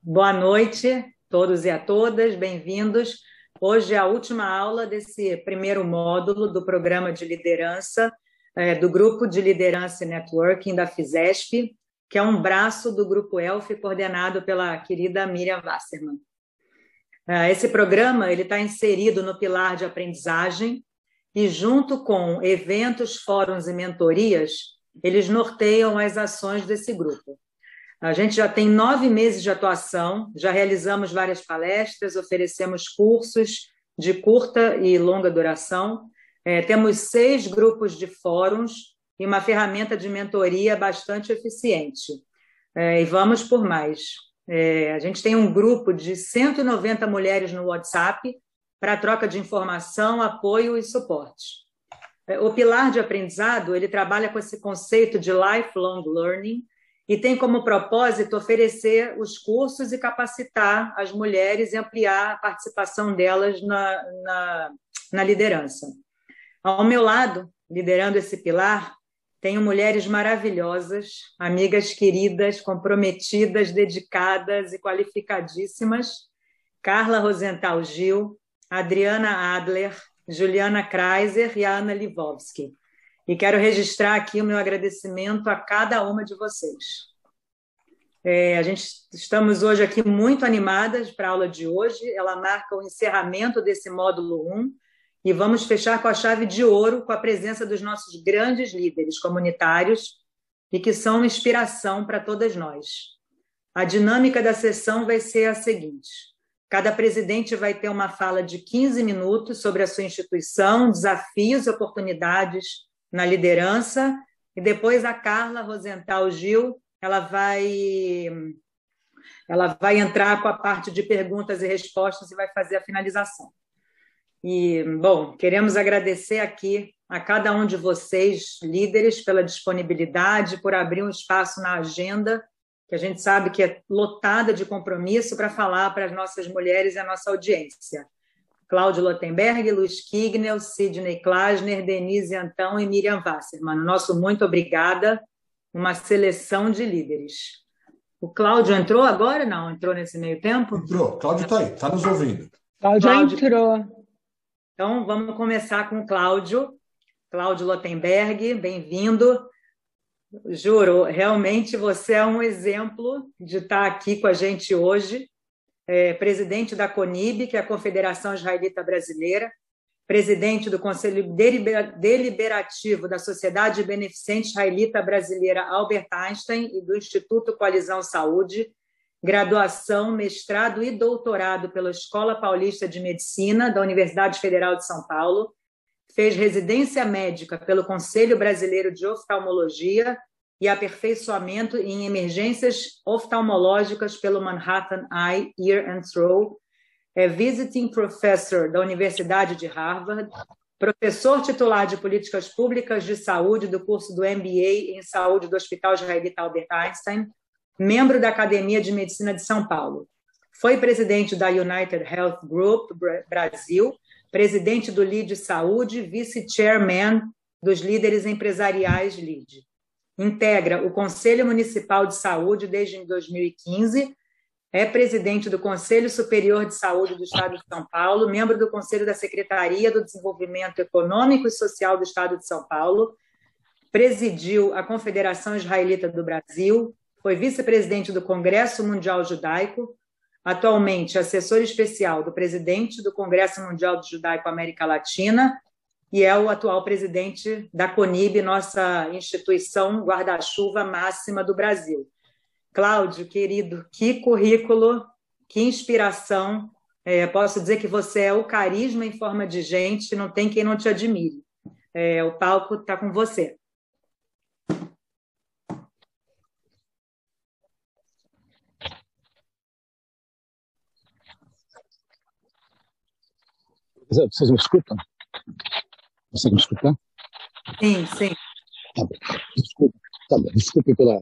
Boa noite, todos e a todas, bem-vindos. Hoje é a última aula desse primeiro módulo do programa de liderança, do Grupo de Liderança e Networking da FISESP, que é um braço do Grupo ELF, coordenado pela querida Miriam Wasserman. Esse programa está inserido no pilar de aprendizagem e, junto com eventos, fóruns e mentorias, eles norteiam as ações desse grupo. A gente já tem 9 meses de atuação, já realizamos várias palestras, oferecemos cursos de curta e longa duração, temos 6 grupos de fóruns e uma ferramenta de mentoria bastante eficiente. E vamos por mais. A gente tem um grupo de 190 mulheres no WhatsApp para troca de informação, apoio e suporte. O pilar de aprendizado, ele trabalha com esse conceito de lifelong learning, e tem como propósito oferecer os cursos e capacitar as mulheres e ampliar a participação delas na liderança. Ao meu lado, liderando esse pilar, tenho mulheres maravilhosas, amigas queridas, comprometidas, dedicadas e qualificadíssimas: Carla Rosenthal Gil, Adriana Adler, Juliana Kreiser e a Ana Livovski. E quero registrar aqui o meu agradecimento a cada uma de vocês. Estamos hoje aqui muito animadas para a aula de hoje. Ela marca o encerramento desse módulo 1 e vamos fechar com a chave de ouro com a presença dos nossos grandes líderes comunitários e que são inspiração para todas nós. A dinâmica da sessão vai ser a seguinte: cada presidente vai ter uma fala de 15 minutos sobre a sua instituição, desafios e oportunidades na liderança, e depois a Carla Rosenthal Gil, ela vai entrar com a parte de perguntas e respostas e vai fazer a finalização. E, bom, queremos agradecer aqui a cada um de vocês, líderes, pela disponibilidade, por abrir um espaço na agenda, que a gente sabe que é lotada de compromisso, para falar para as nossas mulheres e a nossa audiência. Cláudio Lotenberg, Luiz Kignel, Sidney Klasner, Denise Antão e Miriam Wasserman. Nosso muito obrigada, uma seleção de líderes. O Cláudio entrou agora? Não, entrou nesse meio tempo? Entrou, Cláudio está aí, está nos ouvindo. Cláudio entrou. Então, vamos começar com o Cláudio Lotenberg, bem-vindo. Juro, realmente você é um exemplo de estar aqui com a gente hoje. Presidente da CONIB, que é a Confederação Israelita Brasileira, presidente do Conselho Deliberativo da Sociedade Beneficente Israelita Brasileira Albert Einstein e do Instituto Coalizão Saúde, graduação, mestrado e doutorado pela Escola Paulista de Medicina da Universidade Federal de São Paulo, fez residência médica pelo Conselho Brasileiro de Oftalmologia e aperfeiçoamento em emergências oftalmológicas pelo Manhattan Eye, Ear and Throat, é visiting professor da Universidade de Harvard, professor titular de políticas públicas de saúde do curso do MBA em saúde do Hospital Israelita Albert Einstein, membro da Academia de Medicina de São Paulo. Foi presidente da United Health Group Brasil, presidente do LEAD Saúde, vice-chairman dos líderes empresariais LEAD. Integra o Conselho Municipal de Saúde desde 2015, é presidente do Conselho Superior de Saúde do Estado de São Paulo, membro do Conselho da Secretaria do Desenvolvimento Econômico e Social do Estado de São Paulo, presidiu a Confederação Israelita do Brasil, foi vice-presidente do Congresso Mundial Judaico, atualmente assessor especial do presidente do Congresso Mundial Judaico América Latina, e é o atual presidente da CONIB, nossa instituição guarda-chuva máxima do Brasil. Cláudio, querido, que currículo, que inspiração. Posso dizer que você é o carisma em forma de gente, não tem quem não te admire. O palco está com você. Vocês me escutam? Consegue me escutar? Sim, sim. Desculpe pela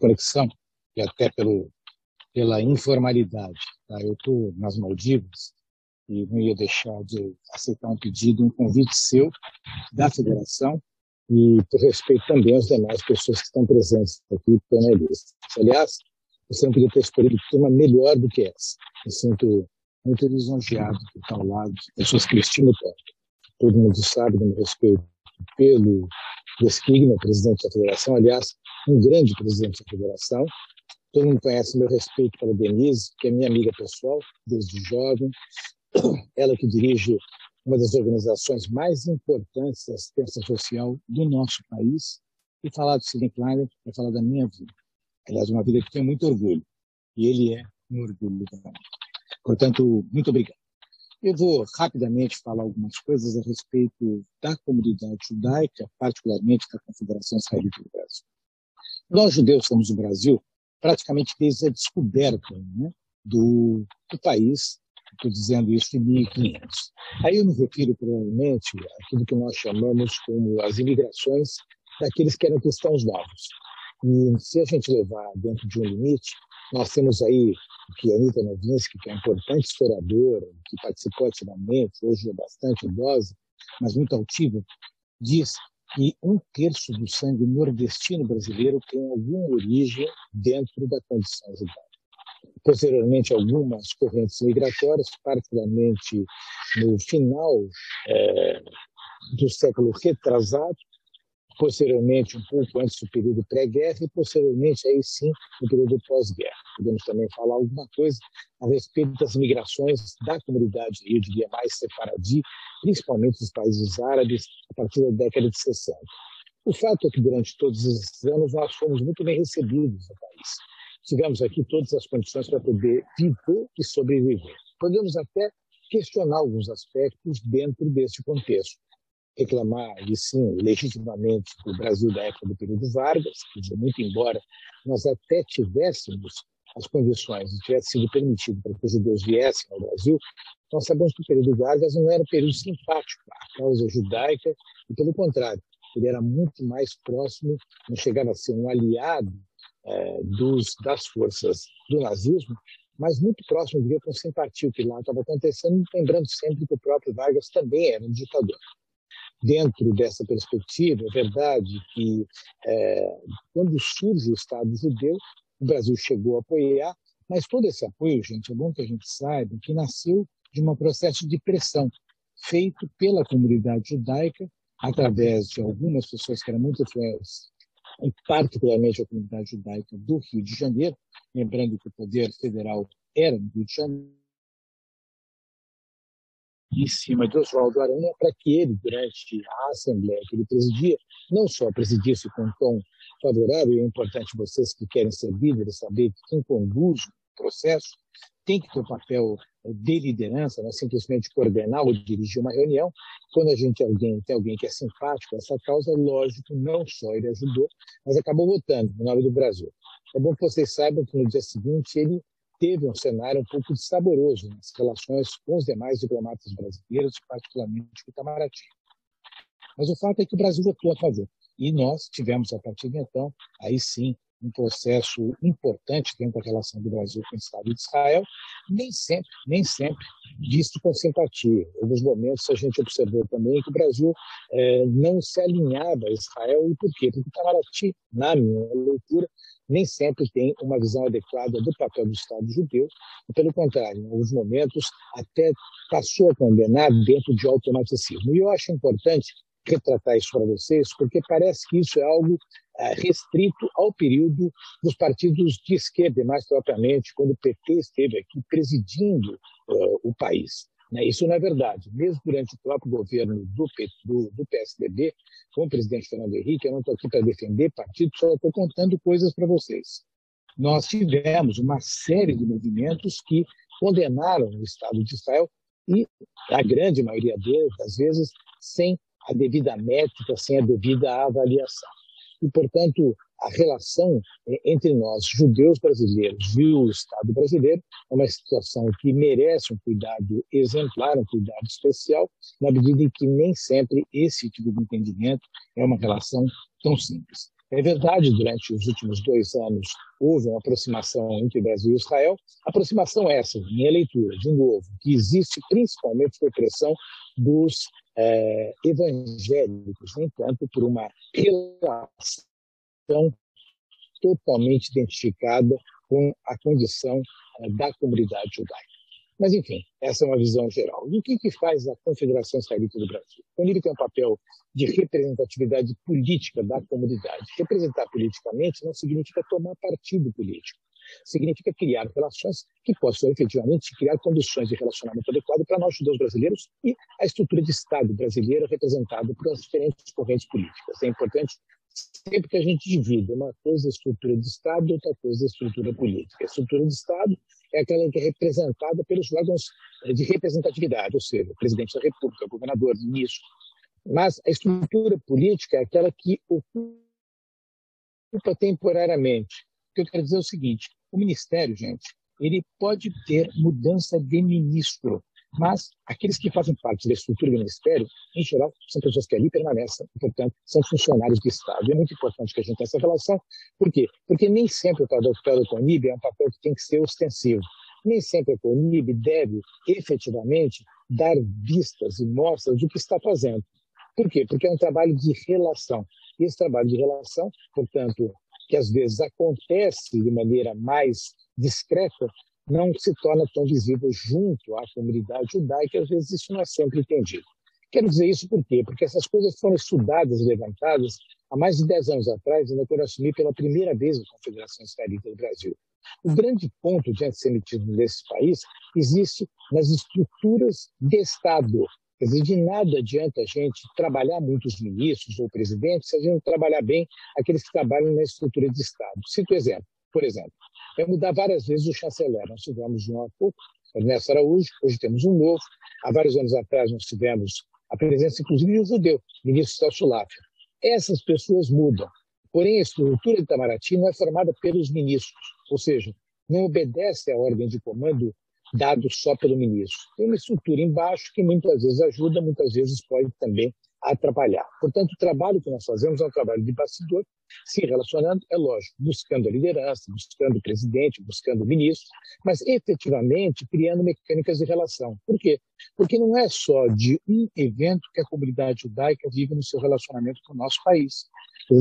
conexão e até pela informalidade. Tá? Eu estou nas Maldivas e não ia deixar de aceitar um convite seu, da Federação, e por respeito também às demais pessoas que estão presentes aqui panelistas. Aliás, você não podia ter escolhido uma melhor do que essa. Me sinto muito lisonjeado por estar ao lado de pessoas que eu estimo tanto. Todo mundo sabe do meu respeito pelo Deskigna, presidente da federação, aliás, um grande presidente da federação. Todo mundo conhece meu respeito pela Denise, que é minha amiga pessoal, desde jovem. Ela que dirige uma das organizações mais importantes da assistência social do nosso país. E falar do Sidney Kleiner é falar da minha vida. Aliás, uma vida que tenho muito orgulho. E ele é um orgulho também. Portanto, muito obrigado. Eu vou rapidamente falar algumas coisas a respeito da comunidade judaica, particularmente da Confederação Israelita do Brasil. Nós, judeus, estamos no Brasil praticamente desde a descoberta, né, do país. Estou dizendo isso em 1500. Aí eu me refiro, provavelmente, àquilo que nós chamamos como as imigrações daqueles que eram cristãos novos. E se a gente levar dentro de um limite, nós temos aí que a Anita Novinsky, que é uma importante historiadora, que participou ativamente, hoje é bastante idosa, mas muito altiva, diz que 1/3 do sangue nordestino brasileiro tem alguma origem dentro da condição judaica. Posteriormente, algumas correntes migratórias, particularmente no final do século retrasado, posteriormente, um pouco antes do período pré-guerra e, posteriormente, aí sim, no período pós-guerra. Podemos também falar alguma coisa a respeito das migrações da comunidade, eu diria mais sefaradi, principalmente dos países árabes, a partir da década de 60. O fato é que, durante todos esses anos, nós fomos muito bem recebidos no país. Tivemos aqui todas as condições para poder viver e sobreviver. Podemos até questionar alguns aspectos dentro desse contexto. Reclamar, e sim, legitimamente, do Brasil da época do período Vargas, que, muito embora nós até tivéssemos as condições e tivesse sido permitido para que os judeus viessem ao Brasil, nós sabemos que o período Vargas não era um período simpático à causa judaica, e pelo contrário, ele era muito mais próximo, não chegava a ser um aliado das forças do nazismo, mas muito próximo, eu diria, com simpatia o que lá estava acontecendo, lembrando sempre que o próprio Vargas também era um ditador. Dentro dessa perspectiva, é verdade que quando surge o Estado judeu, o Brasil chegou a apoiar, mas todo esse apoio, gente, é bom que a gente saiba que nasceu de um processo de pressão feito pela comunidade judaica, através de algumas pessoas que eram muito influentes, e particularmente a comunidade judaica do Rio de Janeiro, lembrando que o poder federal era no Rio de Janeiro, em cima de Oswaldo Aranha, para que ele, durante a Assembleia que ele presidia, não só presidisse com um tom favorável, e é importante vocês que querem ser líderes saber que quem conduz o processo tem que ter o papel de liderança, não é simplesmente coordenar ou dirigir uma reunião. Quando a gente tem alguém que é simpático a essa causa, lógico, não só ele ajudou, mas acabou votando no nome do Brasil. É bom que vocês saibam que no dia seguinte ele teve um cenário um pouco saboroso nas relações com os demais diplomatas brasileiros, particularmente com o Itamaraty. Mas o fato é que o Brasil votou a favor. E nós tivemos, a partir de então, aí sim, um processo importante dentro da relação do Brasil com o Estado de Israel, nem sempre visto com simpatia. Em alguns momentos a gente observou também que o Brasil não se alinhava a Israel. E por quê? Porque o Itamaraty, na minha leitura, nem sempre tem uma visão adequada do papel do Estado judeu, e, pelo contrário, em alguns momentos até passou a condenar dentro de automaticismo. E eu acho importante retratar isso para vocês, porque parece que isso é algo restrito ao período dos partidos de esquerda, mais propriamente quando o PT esteve aqui presidindo o país. Isso não é verdade. Mesmo durante o próprio governo do PSDB, com o presidente Fernando Henrique, eu não estou aqui para defender partido, só estou contando coisas para vocês. Nós tivemos uma série de movimentos que condenaram o Estado de Israel e a grande maioria deles, às vezes, sem a devida métrica, sem a devida avaliação. E, portanto, a relação entre nós, judeus brasileiros, e o Estado brasileiro é uma situação que merece um cuidado exemplar, um cuidado especial, na medida em que nem sempre esse tipo de entendimento é uma relação tão simples. É verdade, durante os últimos 2 anos houve uma aproximação entre Brasil e Israel, aproximação essa, minha leitura, de novo, que existe principalmente por pressão dos evangélicos, no entanto, por uma relação totalmente identificada com a condição da comunidade judaica. Mas, enfim, essa é uma visão geral. E o que faz a Confederação Israelita do Brasil? A CONIB tem um papel de representatividade política da comunidade. Representar politicamente não significa tomar partido político. Significa criar relações que possam efetivamente criar condições de relacionamento adequado para nós, judeus brasileiros, e a estrutura de Estado brasileira representada por as diferentes correntes políticas. É importante sempre que a gente divide uma coisa a estrutura de Estado, outra coisa a estrutura política. A estrutura de Estado é aquela que é representada pelos órgãos de representatividade, ou seja, o presidente da República, o governador, o ministro. Mas a estrutura política é aquela que ocupa temporariamente. O que eu quero dizer é o seguinte: o ministério, gente, ele pode ter mudança de ministro, mas aqueles que fazem parte da estrutura do ministério, em geral, são pessoas que ali permanecem, e, portanto, são funcionários do Estado. E é muito importante que a gente tenha essa relação. Por quê? Porque nem sempre o papel da CONIB é um papel que tem que ser ostensivo. Nem sempre a CONIB deve, efetivamente, dar vistas e mostras do que está fazendo. Por quê? Porque é um trabalho de relação. E esse trabalho de relação, portanto, que às vezes acontece de maneira mais discreta, não se torna tão visível junto à comunidade judaica, e às vezes isso não é sempre entendido. Quero dizer isso por quê? Porque essas coisas foram estudadas e levantadas há mais de 10 anos atrás, quando eu assumi pela primeira vez a Confederação Israelita do Brasil. O grande ponto de antissemitismo nesse país existe nas estruturas de Estado. Quer dizer, de nada adianta a gente trabalhar muitos ministros ou presidentes se a gente não trabalhar bem aqueles que trabalham na estrutura de Estado. Cito exemplo. Por exemplo, vai mudar várias vezes o chanceler. Nós tivemos um há pouco, Ernesto Araújo, hoje temos um novo. Há vários anos atrás nós tivemos a presença, inclusive, de um judeu, ministro Celso Laffer. Essas pessoas mudam. Porém, a estrutura de Itamaraty não é formada pelos ministros, ou seja, não obedece à ordem de comando dado só pelo ministro. Tem uma estrutura embaixo que muitas vezes ajuda, muitas vezes pode também atrapalhar. Portanto, o trabalho que nós fazemos é um trabalho de bastidor, se relacionando, é lógico, buscando a liderança, buscando o presidente, buscando o ministro, mas efetivamente criando mecânicas de relação. Por quê? Porque não é só de um evento que a comunidade judaica vive no seu relacionamento com o nosso país.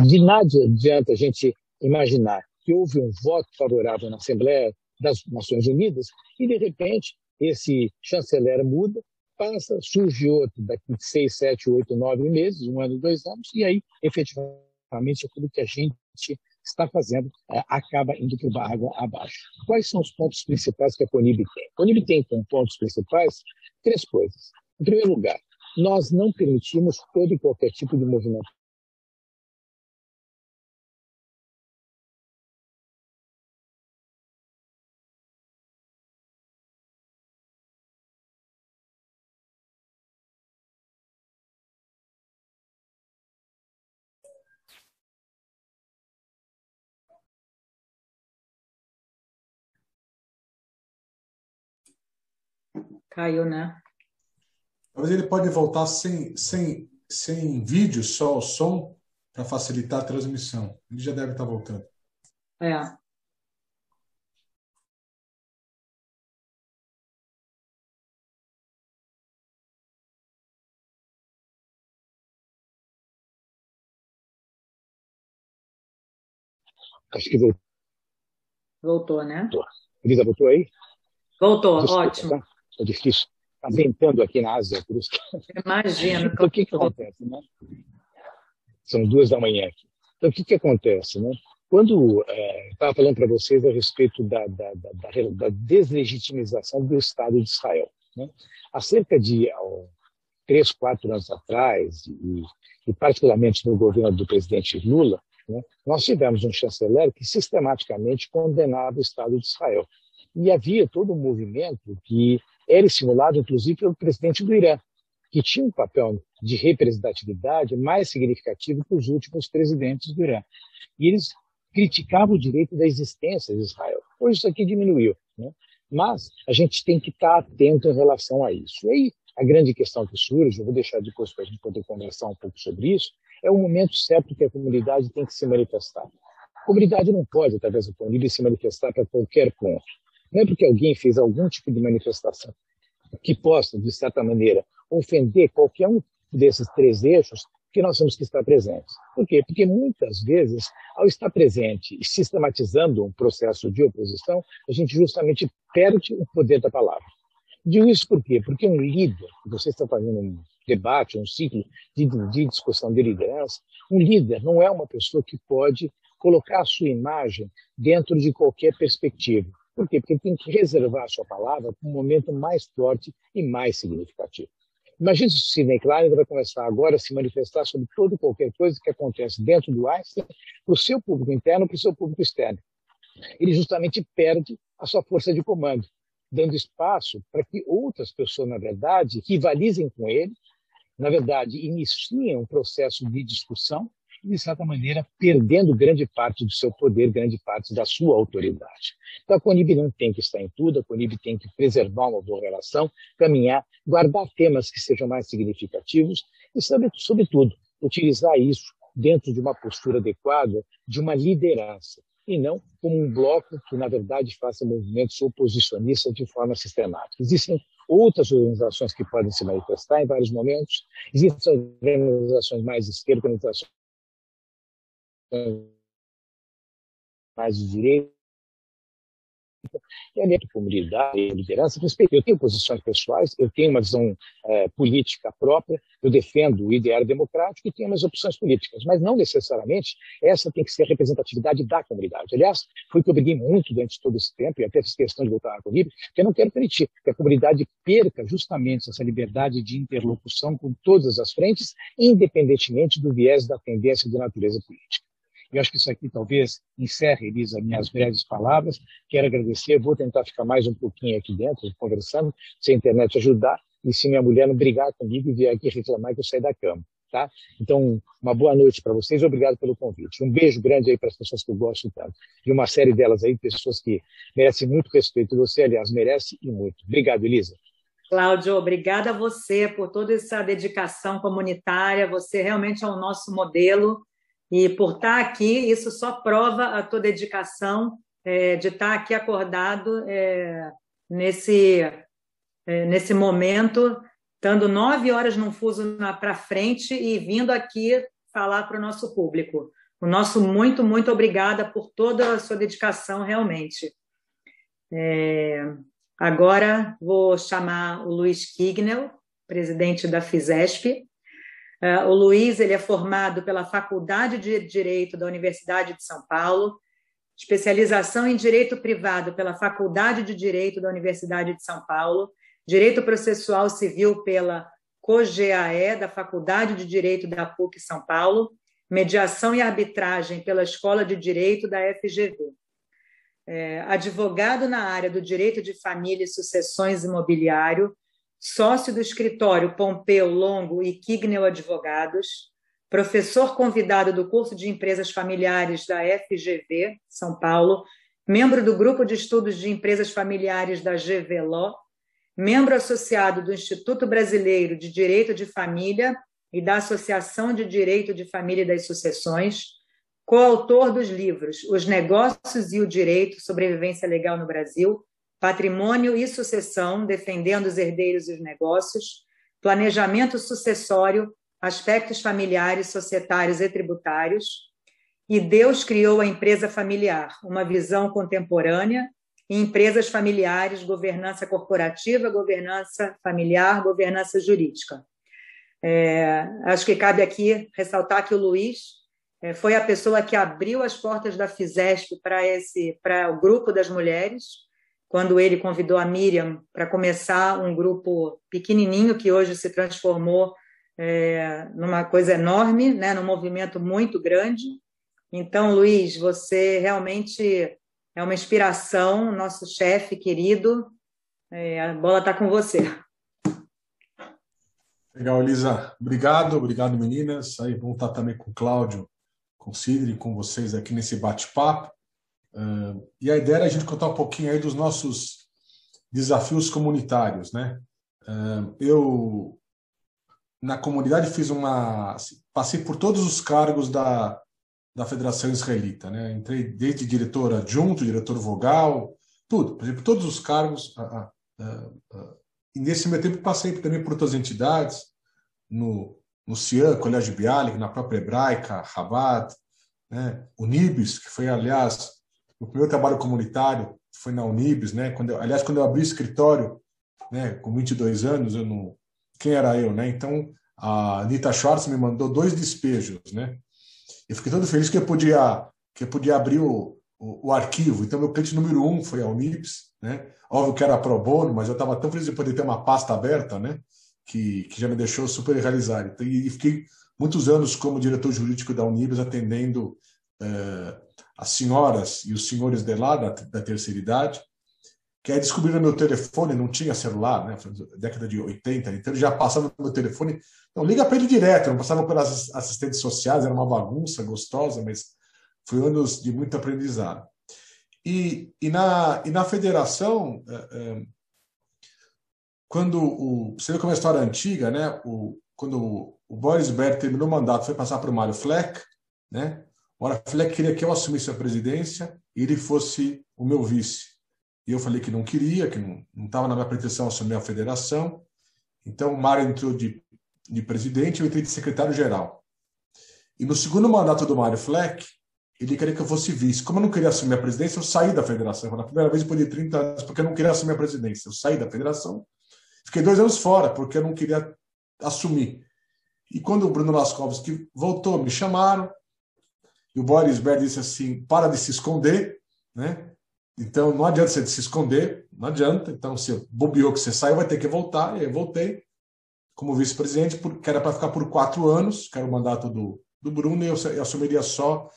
De nada adianta a gente imaginar que houve um voto favorável na Assembleia das Nações Unidas e, de repente, esse chanceler muda, passa, surge outro daqui de 6, 7, 8, 9 meses, 1 ano, 2 anos, e aí, efetivamente, aquilo que a gente está fazendo acaba indo por água abaixo. Quais são os pontos principais que a CONIB tem? A CONIB tem como pontos principais 3 coisas. Em primeiro lugar, nós não permitimos todo e qualquer tipo de movimento. Caiu, né? Mas ele pode voltar sem vídeo, só o som, para facilitar a transmissão. Ele já deve estar voltando. É. Acho que voltou. Voltou, né? Elisa, voltou aí? Voltou, Desculpa, ótimo. tá? É difícil. Está ventando aqui na Ásia, por isso. Imagino. Então, o que acontece, né? São 2 da manhã aqui. Então, o que acontece, né? Quando eu estava falando para vocês a respeito da deslegitimização do Estado de Israel, né? Há cerca de 3, 4 anos atrás, e particularmente no governo do presidente Lula, né, nós tivemos um chanceler que sistematicamente condenava o Estado de Israel. E havia todo um movimento que era estimulado, inclusive, pelo presidente do Irã, que tinha um papel de representatividade mais significativo que os últimos presidentes do Irã. E eles criticavam o direito da existência de Israel. Hoje isso aqui diminuiu, né? Mas a gente tem que estar atento em relação a isso. E aí, a grande questão que surge, eu vou deixar depois para a gente poder conversar um pouco sobre isso, é o momento certo que a comunidade tem que se manifestar. A comunidade não pode, através do CONIB, se manifestar para qualquer ponto. Não é porque alguém fez algum tipo de manifestação que possa, de certa maneira, ofender qualquer um desses 3 eixos, que nós temos que estar presentes. Por quê? Porque muitas vezes, ao estar presente e sistematizando um processo de oposição, a gente justamente perde o poder da palavra. Digo isso por quê? Porque um líder, você está fazendo um debate, um ciclo de discussão de liderança, um líder não é uma pessoa que pode colocar a sua imagem dentro de qualquer perspectiva. Por quê? Porque ele tem que reservar a sua palavra para um momento mais forte e mais significativo. Imagina se o Sidney Klein vai começar agora a se manifestar sobre toda e qualquer coisa que acontece dentro do Einstein, para o seu público interno e para o seu público externo. Ele justamente perde a sua força de comando, dando espaço para que outras pessoas, na verdade, rivalizem com ele, na verdade, iniciem um processo de discussão e, de certa maneira, perdendo grande parte do seu poder, grande parte da sua autoridade. Então, a Conib não tem que estar em tudo, a Conib tem que preservar uma boa relação, caminhar, guardar temas que sejam mais significativos e, sobretudo, utilizar isso dentro de uma postura adequada, de uma liderança, e não como um bloco que, na verdade, faça movimentos oposicionistas de forma sistemática. Existem outras organizações que podem se manifestar em vários momentos, existem organizações mais de esquerda, organizações mais de direita, e a minha comunidade e liderança respeita. Eu tenho posições pessoais, eu tenho uma visão política própria, eu defendo o ideário democrático e tenho umas opções políticas, mas não necessariamente essa tem que ser a representatividade da comunidade. Aliás, foi o que eu briguei muito durante todo esse tempo, e até fiz questão de voltar comigo, porque eu não quero permitir que a comunidade perca justamente essa liberdade de interlocução com todas as frentes, independentemente do viés da tendência de natureza política. Eu acho que isso aqui talvez encerre, Elisa, minhas breves palavras. Quero agradecer, vou tentar ficar mais um pouquinho aqui dentro, conversando, se a internet ajudar, e se minha mulher não brigar comigo e vier aqui reclamar que eu saí da cama. Tá? Então, uma boa noite para vocês, obrigado pelo convite. Um beijo grande aí para as pessoas que eu gosto tanto. E uma série delas aí, pessoas que merecem muito respeito. Você, aliás, merece e muito. Obrigado, Elisa. Cláudio, obrigada a você por toda essa dedicação comunitária. Você realmente é o nosso modelo. E por estar aqui, isso só prova a tua dedicação de estar aqui acordado nesse momento, estando 9 horas num fuso para frente e vindo aqui falar para o nosso público. O nosso muito, muito obrigada por toda a sua dedicação, realmente. Agora vou chamar o Luiz Kignel, presidente da FISESP. O Luiz ele é formado pela Faculdade de Direito da Universidade de São Paulo, especialização em Direito Privado pela Faculdade de Direito da Universidade de São Paulo, Direito Processual Civil pela COGEAE, da Faculdade de Direito da PUC São Paulo, Mediação e Arbitragem pela Escola de Direito da FGV. Advogado na área do Direito de Família e Sucessões Imobiliário, sócio do escritório Pompeu Longo e Kignel Advogados, professor convidado do curso de Empresas Familiares da FGV, São Paulo, membro do Grupo de Estudos de Empresas Familiares da GVLO, membro associado do Instituto Brasileiro de Direito de Família e da Associação de Direito de Família e das Sucessões, coautor dos livros Os Negócios e o Direito, Sobrevivência Legal no Brasil, Patrimônio e Sucessão, Defendendo os Herdeiros e os Negócios, Planejamento Sucessório, Aspectos Familiares, Societários e Tributários, e Deus Criou a Empresa Familiar, uma visão contemporânea em empresas familiares, governança corporativa, governança familiar, governança jurídica. Acho que cabe aqui ressaltar que o Luiz foi a pessoa que abriu as portas da FISESP para o grupo das mulheres, quando ele convidou a Miriam para começar um grupo pequenininho que hoje se transformou numa coisa enorme, né, num movimento muito grande. Então, Luiz, você realmente é uma inspiração, nosso chefe querido. A bola está com você. Legal, Elisa. Obrigado, meninas. Aí vamos estar também com o Cláudio, com o Sidney, com vocês aqui nesse bate-papo. E a ideia era a gente contar um pouquinho aí dos nossos desafios comunitários, né? Eu, na comunidade, passei por todos os cargos da Federação Israelita, né? Entrei desde diretor adjunto, diretor vogal, tudo, por exemplo, todos os cargos. E nesse meu tempo passei também por outras entidades, no no CIAN, Colégio Bialik, na própria Hebraica, Chabad, né? Unibis, que foi, aliás, o primeiro trabalho comunitário foi na Unibis, né? Quando eu abri o escritório, né, com 22 anos, quem era eu, né? Então, a Anita Schwartz me mandou 2 despejos, né? Eu fiquei todo feliz que eu podia abrir o arquivo. Então, meu cliente número 1 foi a Unibis, né? Óbvio que era pro bono, mas eu estava tão feliz de poder ter uma pasta aberta, né? Que já me deixou super realizado. Então, e fiquei muitos anos como diretor jurídico da Unibis, atendendo as senhoras e os senhores de lá, da terceira idade, que aí descobriram meu telefone, não tinha celular, né? Foi década de 80, então ele já passava no meu telefone, então liga para ele direto, não passava pelas assistentes sociais, era uma bagunça gostosa, mas foi anos de muito aprendizado. E na federação, quando você vê como é uma história antiga, né? Quando o Boris Baer terminou o mandato, foi passar para o Mário Fleck, né? O Mário Fleck queria que eu assumisse a presidência e ele fosse o meu vice. E eu falei que não queria, que não estava na minha pretensão assumir a federação. Então o Mário entrou de presidente e eu entrei de secretário-geral. E no segundo mandato do Mário Fleck, ele queria que eu fosse vice. Como eu não queria assumir a presidência, eu saí da federação. Na primeira vez, depois de 30 anos, porque eu não queria assumir a presidência. Eu saí da federação. Fiquei 2 anos fora, porque eu não queria assumir. E quando o Bruno Laskowski voltou, me chamaram. E o Boris Baer disse assim, para de se esconder, né? Então, não adianta você se esconder, não adianta. Então, se bobeou que você saiu, vai ter que voltar. E aí eu voltei como vice-presidente, que era para ficar por 4 anos, que era o mandato do Bruno, e eu assumiria só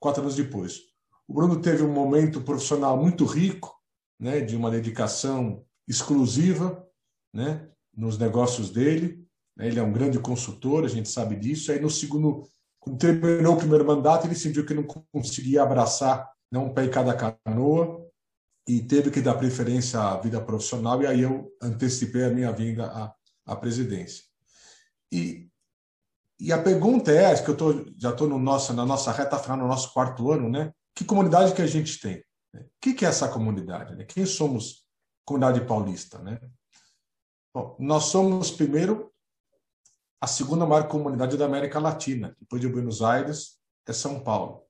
4 anos depois. O Bruno teve um momento profissional muito rico, né, de uma dedicação exclusiva, né, nos negócios dele. Ele é um grande consultor, a gente sabe disso. Aí, quando terminou o primeiro mandato, ele sentiu que não conseguia abraçar, né, um pé em cada canoa, e teve que dar preferência à vida profissional, e aí eu antecipei a minha vinda à presidência. E a pergunta é, que já estou na nossa reta final, no nosso 4º ano, né? Que comunidade que a gente tem? O que é essa comunidade? Né? Quem somos, comunidade paulista? Né? Bom, nós somos, primeiro, a 2ª maior comunidade da América Latina. Depois de Buenos Aires, é São Paulo.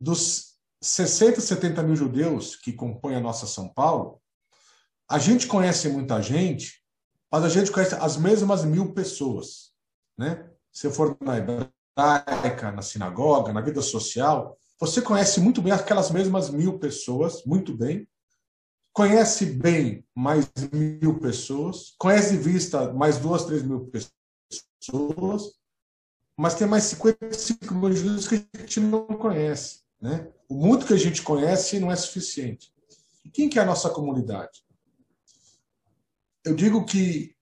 Dos 60, 70 mil judeus que compõem a nossa São Paulo, a gente conhece muita gente, mas a gente conhece as mesmas 1.000 pessoas. Né? Se for na hebraica, na sinagoga, na vida social, você conhece muito bem aquelas mesmas 1.000 pessoas, muito bem, conhece bem mais 1.000 pessoas, conhece de vista mais 2, 3 mil pessoas, mas tem mais 55 mil judeus que a gente não conhece. Né? O muito que a gente conhece não é suficiente. E quem que é a nossa comunidade? Eu digo que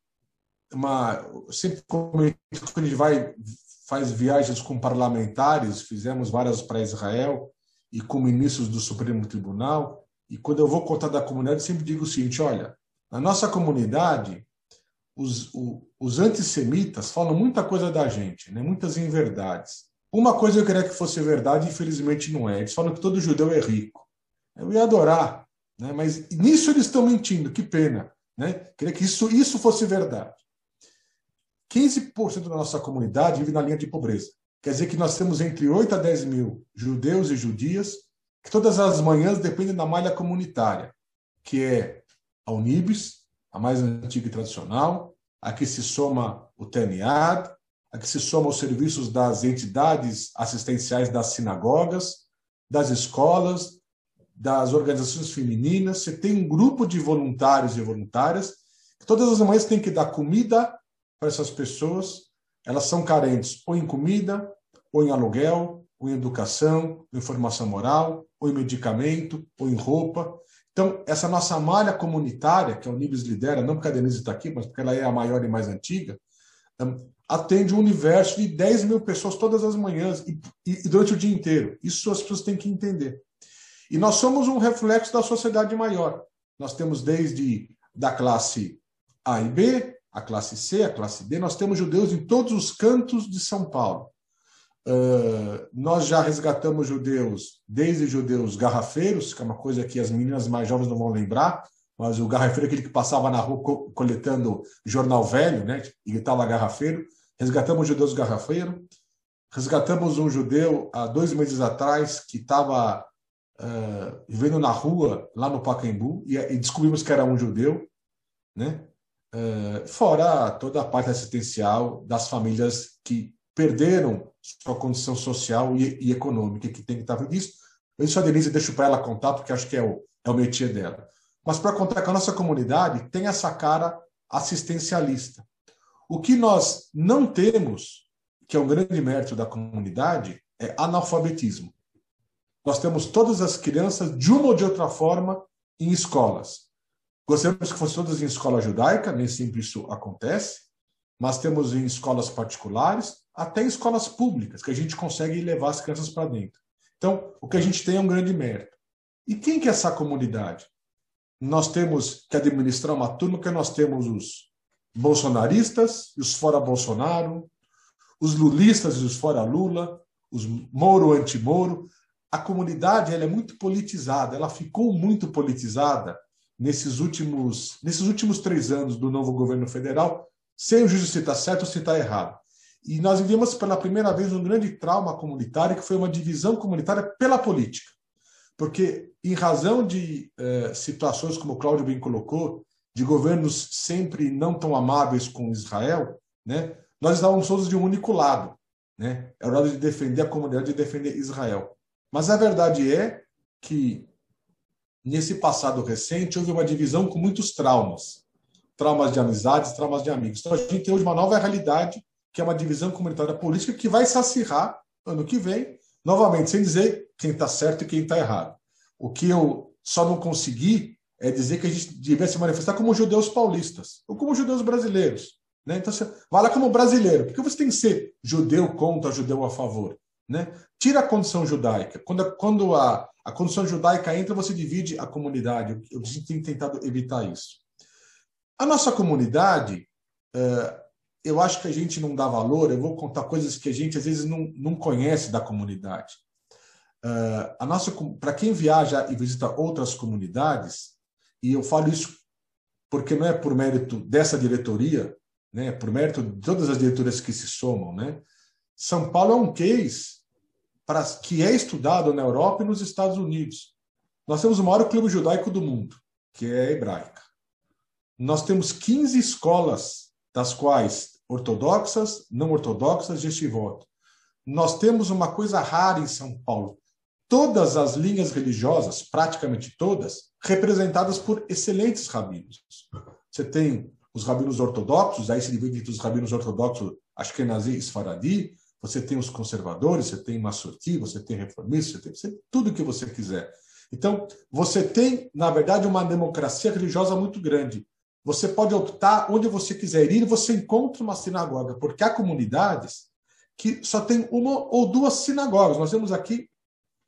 sempre quando a gente faz viagens com parlamentares, fizemos várias para Israel e com ministros do Supremo Tribunal, e quando eu vou contar da comunidade, eu sempre digo o seguinte, olha, na nossa comunidade, os antissemitas falam muita coisa da gente, né? Muitas inverdades. Uma coisa eu queria que fosse verdade, infelizmente não é. Eles falam que todo judeu é rico. Eu ia adorar, né? Mas nisso eles estão mentindo, que pena. Né? Queria que isso fosse verdade. 15% da nossa comunidade vive na linha de pobreza. Quer dizer que nós temos entre 8 a 10 mil judeus e judias que todas as manhãs dependem da malha comunitária, que é a Unibis, a mais antiga e tradicional, a que se soma o TNAD, a que se soma os serviços das entidades assistenciais das sinagogas, das escolas, das organizações femininas. Você tem um grupo de voluntários e voluntárias que todas as manhãs têm que dar comida para essas pessoas. Elas são carentes ou em comida, ou em aluguel, ou em educação, ou em formação moral, ou em medicamento, ou em roupa. Então, essa nossa malha comunitária, que a Unibis lidera, não porque a Denise está aqui, mas porque ela é a maior e mais antiga, atende um universo de 10 mil pessoas todas as manhãs e durante o dia inteiro. Isso as pessoas têm que entender. E nós somos um reflexo da sociedade maior. Nós temos desde da classe A e B, a classe C, a classe D, nós temos judeus em todos os cantos de São Paulo. Nós já resgatamos judeus, desde judeus garrafeiros, que é uma coisa que as meninas mais jovens não vão lembrar, mas o garrafeiro é aquele que passava na rua coletando jornal velho, né, e gritava garrafeiro. resgatamos judeus garrafeiros, resgatamos um judeu há 2 meses atrás que estava vivendo na rua, lá no Pacaembu, e descobrimos que era um judeu, né? Fora toda a parte assistencial das famílias que perderam sua condição social e econômica, que tem que estar vendo isso. Eu disse a Denise, deixo para ela contar, porque acho que é o métier dela. Mas para contar que a nossa comunidade tem essa cara assistencialista. O que nós não temos, que é um grande mérito da comunidade, é analfabetismo. Nós temos todas as crianças, de uma ou de outra forma, em escolas. Gostaríamos que fossem todas em escola judaica, nem sempre isso acontece, mas temos em escolas particulares, até em escolas públicas, que a gente consegue levar as crianças para dentro. Então, o que a gente tem é um grande mérito. E quem que é essa comunidade? Nós temos que administrar uma turma que nós temos os bolsonaristas e os fora Bolsonaro, os lulistas e os fora Lula, os Moro anti-Moro. A comunidade ela é muito politizada, ela ficou muito politizada nesses últimos 3 anos do novo governo federal, sem o juízo se está certo ou se está errado. E nós vivemos pela primeira vez um grande trauma comunitário, que foi uma divisão comunitária pela política. Porque, em razão de situações, como o Cláudio bem colocou, de governos sempre não tão amáveis com Israel, né, nós estávamos todos de um único lado. Né? É hora de defender a comunidade, de defender Israel. Mas a verdade é que, nesse passado recente, houve uma divisão com muitos traumas. Traumas de amizades, traumas de amigos. Então, a gente tem hoje uma nova realidade, que é uma divisão comunitária política, que vai se acirrar ano que vem, novamente, sem dizer quem está certo e quem está errado. O que eu só não consegui é dizer que a gente devia se manifestar como judeus paulistas, ou como judeus brasileiros. Né? Então, você vai lá como brasileiro. Por que você tem que ser judeu contra, judeu a favor? Né? Tira a condição judaica. Quando a condição judaica entra, você divide a comunidade. A gente tem tentado evitar isso. A nossa comunidade, eu acho que a gente não dá valor. Eu vou contar coisas que a gente, às vezes, não conhece da comunidade. Para quem viaja e visita outras comunidades, e eu falo isso porque não é por mérito dessa diretoria, né, por mérito de todas as diretorias que se somam, né? São Paulo é um case que é estudado na Europa e nos Estados Unidos. Nós temos o maior clube judaico do mundo, que é a hebraica. Nós temos 15 escolas, das quais ortodoxas, não ortodoxas, yeshivot. Nós temos uma coisa rara em São Paulo. Todas as linhas religiosas, praticamente todas, representadas por excelentes rabinos. Você tem os rabinos ortodoxos, aí se divide entre os rabinos ortodoxos Ashkenazi e Sfaradi, você tem os conservadores, você tem Massorti, você tem reformistas, você tem tudo o que você quiser. Então, você tem, na verdade, uma democracia religiosa muito grande. Você pode optar onde você quiser ir e você encontra uma sinagoga, porque há comunidades que só tem uma ou 2 sinagogas. Nós temos aqui,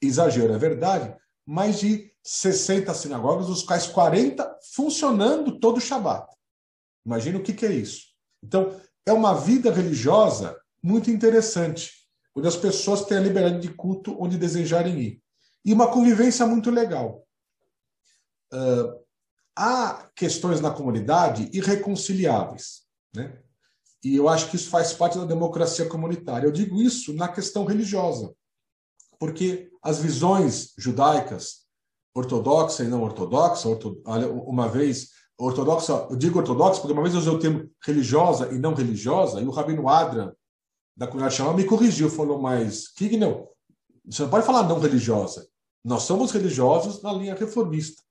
exagero, é verdade, mais de 60 sinagogas, dos quais 40 funcionando todo o Shabat. Imagina o que é isso. Então, é uma vida religiosa muito interessante, onde as pessoas têm a liberdade de culto onde desejarem ir. E uma convivência muito legal. Há questões na comunidade irreconciliáveis, né? E eu acho que isso faz parte da democracia comunitária. Eu digo isso na questão religiosa, porque as visões judaicas, ortodoxa e não ortodoxa, uma vez ortodoxa, eu digo ortodoxa porque uma vez eu usei o termo religiosa e não religiosa, e o rabino Adran, da comunidade Shalom, me corrigiu, falou, mas que não, você não pode falar não religiosa. Nós somos religiosos na linha reformista.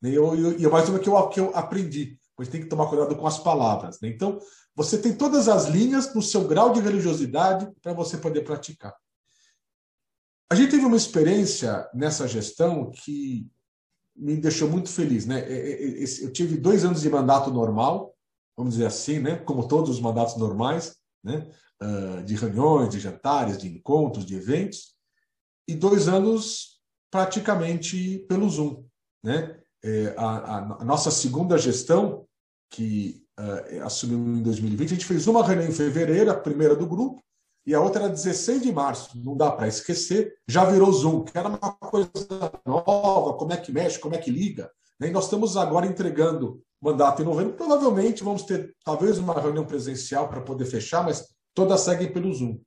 E é mais uma que eu aprendi, mas tem que tomar cuidado com as palavras. Né? Então, você tem todas as linhas no seu grau de religiosidade para você poder praticar. A gente teve uma experiência nessa gestão que me deixou muito feliz. Né? Eu tive 2 anos de mandato normal, vamos dizer assim, né? Como todos os mandatos normais, né? De reuniões, de jantares, de encontros, de eventos, e 2 anos praticamente pelo Zoom. Né? A nossa segunda gestão, que assumiu em 2020, a gente fez uma reunião em fevereiro, a primeira do grupo, e a outra era 16 de março, não dá para esquecer, já virou Zoom, que era uma coisa nova, como é que mexe, como é que liga. Né? E nós estamos agora entregando mandato em novembro, provavelmente vamos ter talvez uma reunião presencial para poder fechar, mas todas seguem pelo Zoom.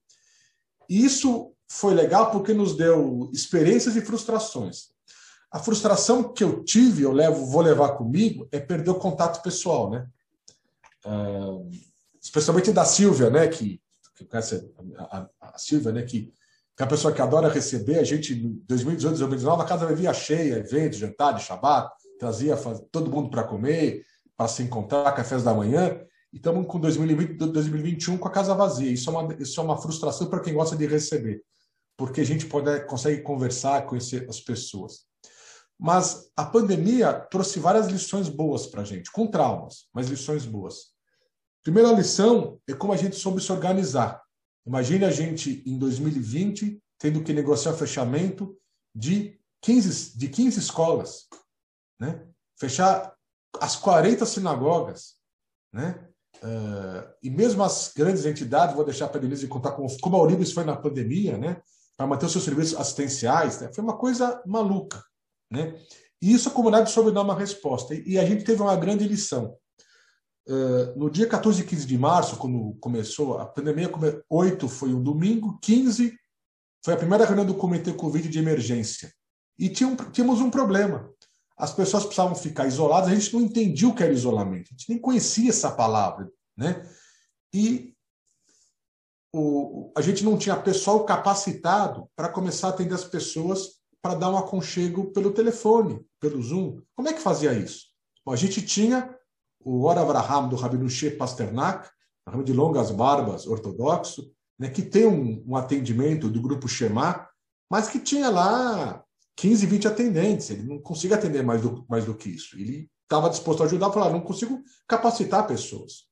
E isso foi legal porque nos deu experiências e frustrações. A frustração que eu tive, vou levar comigo, é perder o contato pessoal, né? Especialmente da Silvia, né? A Silvia, né? Que é uma pessoa que adora receber. A gente, em 2018, 2019, a casa vivia cheia, eventos, jantares, Shabbat, trazia todo mundo para comer, para se encontrar, cafés da manhã. E estamos com 2020, 2021 com a casa vazia. Isso é uma frustração para quem gosta de receber, porque a gente consegue conversar, conhecer as pessoas. Mas a pandemia trouxe várias lições boas para a gente, com traumas, mas lições boas. Primeira lição é como a gente soube se organizar. Imagine a gente, em 2020, tendo que negociar fechamento de 15 escolas, né? Fechar as 40 sinagogas, né? E mesmo as grandes entidades, vou deixar para a Denise contar como a Auribis foi na pandemia, né? Para manter os seus serviços assistenciais, né? Foi uma coisa maluca, né? E isso a comunidade soube dar uma resposta. E a gente teve uma grande lição. No dia 14 e 15 de março, quando começou a pandemia, 8 foi um domingo, 15 foi a primeira reunião do Comitê Covid de emergência. E tínhamos um problema. As pessoas precisavam ficar isoladas, a gente não entendia o que era isolamento, a gente nem conhecia essa palavra, né? E a gente não tinha pessoal capacitado para começar a atender as pessoas para dar um aconchego pelo telefone, pelo Zoom. Como é que fazia isso? Bom, a gente tinha o Or Avraham do Rabino Shep Pasternak, Rabino de longas barbas, ortodoxo, né, que tem um atendimento do grupo Shema, mas que tinha lá 15, 20 atendentes. Ele não conseguia atender mais do que isso. Ele estava disposto a ajudar, falou, não consigo capacitar pessoas.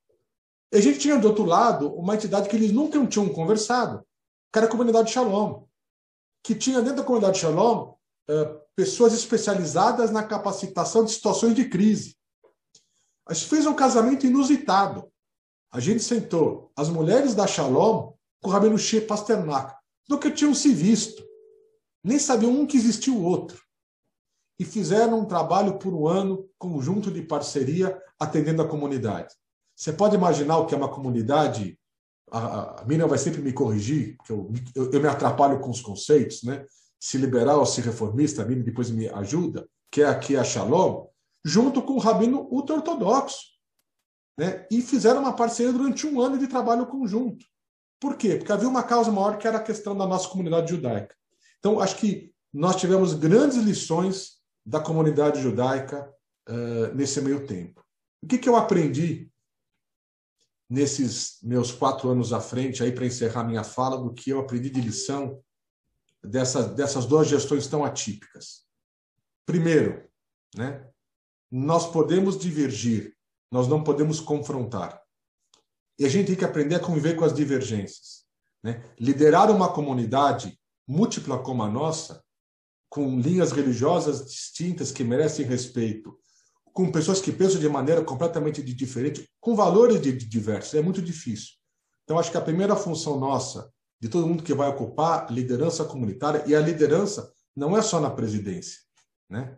E a gente tinha, do outro lado, uma entidade que eles nunca tinham conversado, que era a Comunidade Shalom, que tinha dentro da Comunidade Shalom pessoas especializadas na capacitação de situações de crise. A gente fez um casamento inusitado. A gente sentou as mulheres da Shalom com o Rabino Shep Pasternak, do que tinham se visto. Nem sabiam um que existia o outro. E fizeram um trabalho por um ano, conjunto de parceria, atendendo a comunidade. Você pode imaginar o que é uma comunidade? A Miriam vai sempre me corrigir, porque eu me atrapalho com os conceitos, né? Se liberal ou se reformista, a Miriam depois me ajuda, que é aqui a Shalom, junto com o rabino ultra-ortodoxo, né? E fizeram uma parceria durante um ano de trabalho conjunto. Por quê? Porque havia uma causa maior que era a questão da nossa comunidade judaica. Então, acho que nós tivemos grandes lições da comunidade judaica nesse meio tempo. O que eu aprendi nesses meus 4 anos à frente, aí para encerrar minha fala, do que eu aprendi de lição dessas 2 gestões tão atípicas? Primeiro, né, nós podemos divergir, nós não podemos confrontar. E a gente tem que aprender a conviver com as divergências, né? Liderar uma comunidade múltipla como a nossa, com linhas religiosas distintas que merecem respeito, com pessoas que pensam de maneira completamente diferente, com valores diversos, é muito difícil. Então, acho que a primeira função nossa, de todo mundo que vai ocupar, liderança comunitária, e a liderança não é só na presidência, né?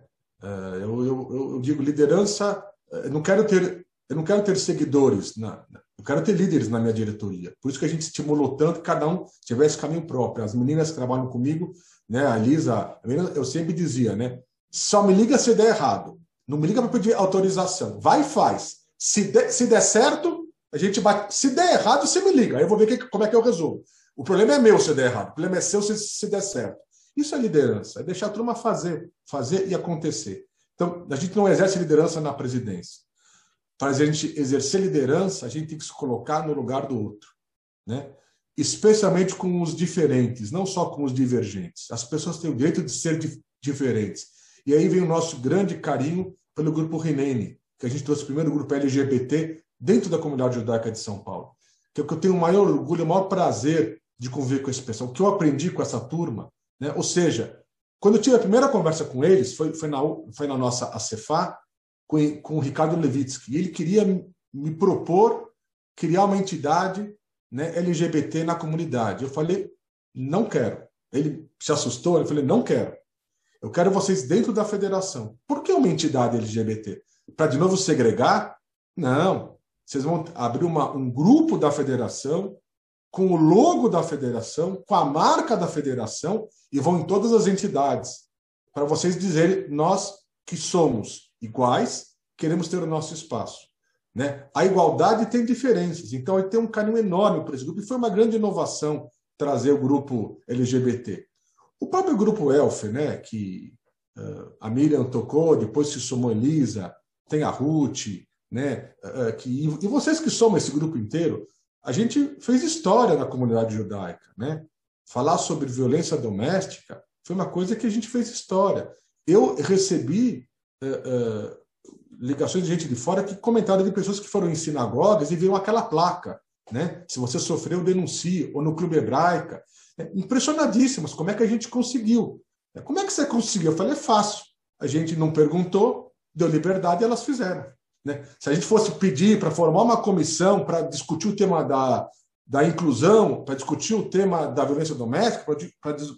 Eu digo liderança, eu não quero ter seguidores, eu quero ter líderes na minha diretoria. Por isso que a gente estimulou tanto que cada um tivesse caminho próprio. As meninas que trabalham comigo, né, a Elisa, eu sempre dizia, né, só me liga se der errado. Não me liga para pedir autorização. Vai e faz. Se der certo, a gente bate. Se der errado, você me liga. Aí eu vou ver como é que eu resolvo. O problema é meu se der errado. O problema é seu se der certo. Isso é liderança. É deixar a turma fazer e acontecer. Então, a gente não exerce liderança na presidência. Para a gente exercer liderança, a gente tem que se colocar no lugar do outro, né? Especialmente com os diferentes, não só com os divergentes. As pessoas têm o direito de ser diferentes. E aí vem o nosso grande carinho pelo grupo Rinene, que a gente trouxe o primeiro grupo LGBT dentro da comunidade judaica de São Paulo. Que é o que eu tenho o maior orgulho, o maior prazer de conviver com esse pessoal. O que eu aprendi com essa turma, né? Ou seja, quando eu tive a primeira conversa com eles, foi na nossa ACEFA, com o Ricardo Levitsky. Ele queria me propor criar uma entidade, né, LGBT na comunidade. Eu falei, não quero. Ele se assustou, eu falei, não quero. Eu quero vocês dentro da federação. Por que uma entidade LGBT? Para de novo segregar? Não. Vocês vão abrir um grupo da federação com o logo da federação, com a marca da federação, e vão em todas as entidades, para vocês dizerem, nós que somos iguais, queremos ter o nosso espaço. Né? A igualdade tem diferenças, então eu tenho um carinho enorme por esse grupo, e foi uma grande inovação trazer o grupo LGBT. O próprio grupo Elfer, né, que a Miriam tocou, depois se somou Elisa, tem a Ruth, né, e vocês que somam esse grupo inteiro, a gente fez história na comunidade judaica. Né? Falar sobre violência doméstica foi uma coisa que a gente fez história. Eu recebi ligações de gente de fora que comentaram de pessoas que foram em sinagogas e viram aquela placa, né? Se você sofreu, denuncie, ou no Clube Hebraica. Impressionadíssimas, como é que a gente conseguiu? Como é que você conseguiu? Eu falei, é fácil. A gente não perguntou, deu liberdade e elas fizeram. Né? Se a gente fosse pedir para formar uma comissão para discutir o tema da inclusão, para discutir o tema da violência doméstica,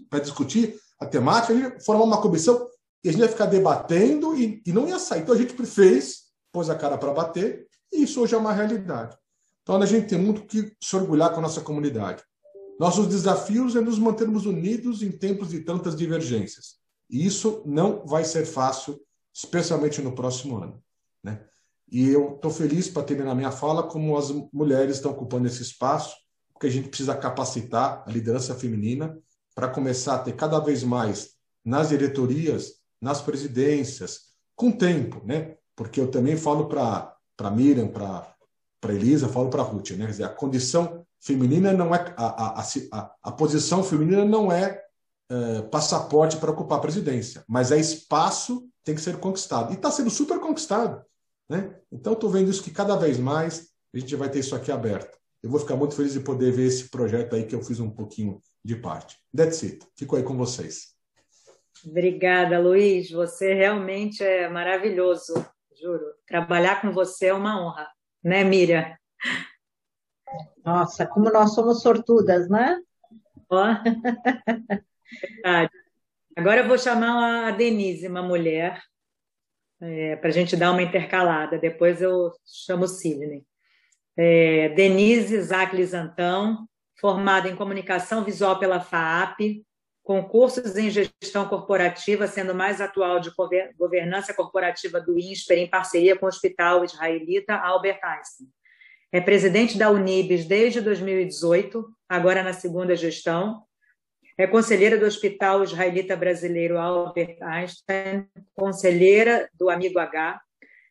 para discutir a temática, a gente ia formar uma comissão e a gente ia ficar debatendo e não ia sair. Então a gente fez, pôs a cara para bater, e isso hoje é uma realidade. Então a gente tem muito que se orgulhar com a nossa comunidade. Nossos desafios é nos mantermos unidos em tempos de tantas divergências. E isso não vai ser fácil, especialmente no próximo ano. Né? E eu estou feliz para terminar minha fala como as mulheres estão ocupando esse espaço, porque a gente precisa capacitar a liderança feminina para começar a ter cada vez mais nas diretorias, nas presidências, com tempo, né? Porque eu também falo para Miriam, para Elisa, falo para Ruth, né? Quer dizer, a condição feminina não é a posição feminina não é passaporte para ocupar a presidência, mas é espaço, tem que ser conquistado. E está sendo super conquistado. Né? Então, estou vendo isso que cada vez mais a gente vai ter isso aqui aberto. Eu vou ficar muito feliz de poder ver esse projeto aí que eu fiz um pouquinho de parte. That's it. Fico aí com vocês. Obrigada, Luiz. Você realmente é maravilhoso, juro. Trabalhar com você é uma honra, né, Miriam? Nossa, como nós somos sortudas, né? Ó, verdade. Agora eu vou chamar a Denise, uma mulher, para a gente dar uma intercalada. Depois eu chamo o Sidney. Denise Zaclis Antão, formada em Comunicação Visual pela FAAP, com cursos em Gestão Corporativa, sendo mais atual de Governança Corporativa do INSPER, em parceria com o Hospital Israelita Albert Einstein. É presidente da Unibes desde 2018, agora na segunda gestão. É conselheira do Hospital Israelita Brasileiro Albert Einstein, conselheira do Amigo H,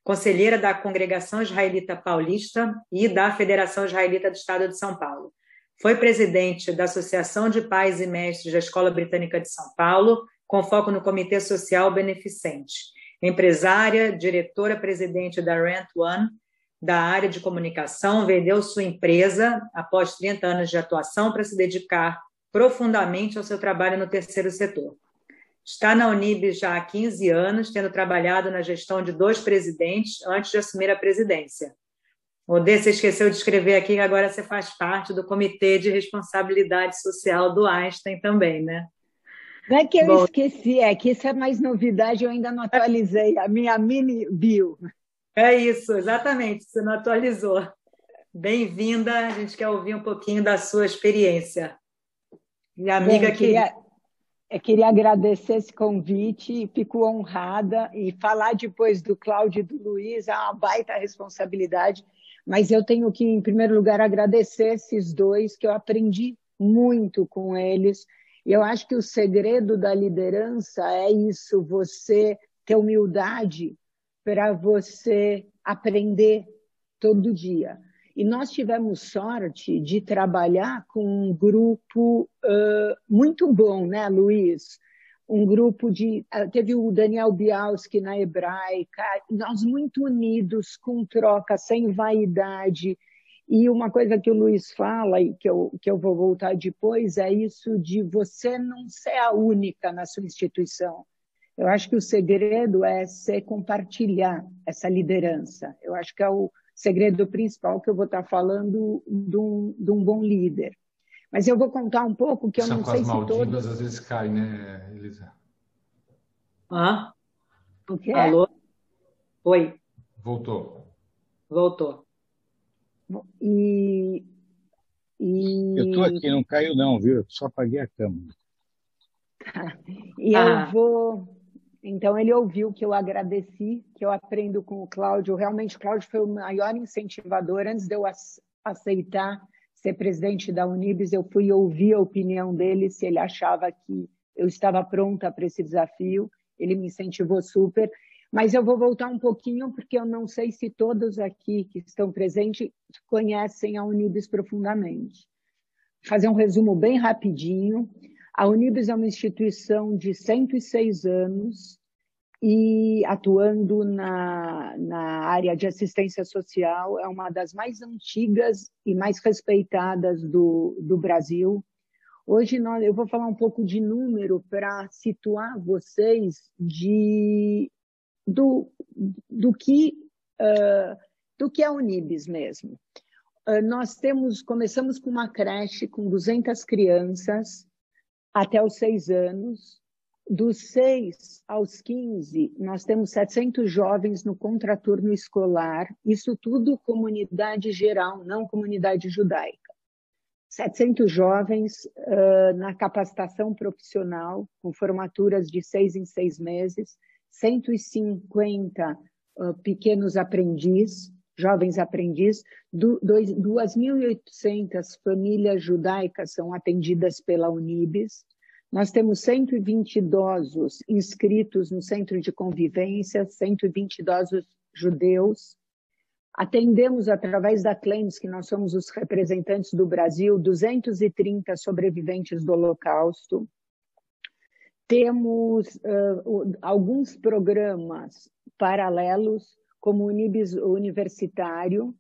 conselheira da Congregação Israelita Paulista e da Federação Israelita do Estado de São Paulo. Foi presidente da Associação de Pais e Mestres da Escola Britânica de São Paulo, com foco no Comitê Social Beneficente. Empresária, diretora-presidente da Rent One, da área de comunicação, vendeu sua empresa após 30 anos de atuação para se dedicar profundamente ao seu trabalho no terceiro setor. Está na Unibes já há 15 anos, tendo trabalhado na gestão de 2 presidentes antes de assumir a presidência. Odê, você esqueceu de escrever aqui que agora você faz parte do Comitê de Responsabilidade Social do Einstein também, né? Não é que eu esqueci, é que isso é mais novidade, eu ainda não atualizei a minha mini bio. É isso, exatamente, você não atualizou. Bem-vinda, a gente quer ouvir um pouquinho da sua experiência. Minha amiga querida. Eu queria agradecer esse convite, fico honrada, e falar depois do Cláudio e do Luiz é uma baita responsabilidade, mas eu tenho que, em primeiro lugar, agradecer esses dois, que eu aprendi muito com eles. E eu acho que o segredo da liderança é isso, você ter humildade para você aprender todo dia. E nós tivemos sorte de trabalhar com um grupo muito bom, né, Luiz? Um grupo de... Teve o Daniel Bialski na Hebraica, nós muito unidos, com troca, sem vaidade. E uma coisa que o Luiz fala, e que eu vou voltar depois, é isso de você não ser a única na sua instituição. Eu acho que o segredo é você compartilhar essa liderança. Eu acho que é o segredo principal que eu vou estar falando de um bom líder. Mas eu vou contar um pouco que eu não sei se todos... com as Maldivas às vezes cai, né, Elisa? O quê? Alô? Oi. Voltou. Voltou. E Eu estou aqui, não caiu não, viu? Eu só apaguei a câmera. E eu vou... Então, ele ouviu que eu agradeci, que eu aprendo com o Cláudio. Realmente, o Cláudio foi o maior incentivador. Antes de eu aceitar ser presidente da Unibis, eu fui ouvir a opinião dele, se ele achava que eu estava pronta para esse desafio. Ele me incentivou super. Mas eu vou voltar um pouquinho, porque eu não sei se todos aqui que estão presentes conhecem a Unibis profundamente. Vou fazer um resumo bem rapidinho. A Unibis é uma instituição de 106 anos e atuando na área de assistência social, é uma das mais antigas e mais respeitadas do Brasil. Hoje eu vou falar um pouco de número para situar vocês do que é a Unibis mesmo. Nós começamos com uma creche com 200 crianças, até os 6 anos. Dos 6 aos 15, nós temos 700 jovens no contraturno escolar, isso tudo comunidade geral, não comunidade judaica. 700 jovens na capacitação profissional, com formaturas de 6 em 6 meses, 150 pequenos aprendizes, jovens aprendizes, 2.800 famílias judaicas são atendidas pela Unibis. Nós temos 120 idosos inscritos no centro de convivência, 120 idosos judeus. Atendemos, através da Claims, que nós somos os representantes do Brasil, 230 sobreviventes do Holocausto. Temos alguns programas paralelos, como o Unibis Universitário,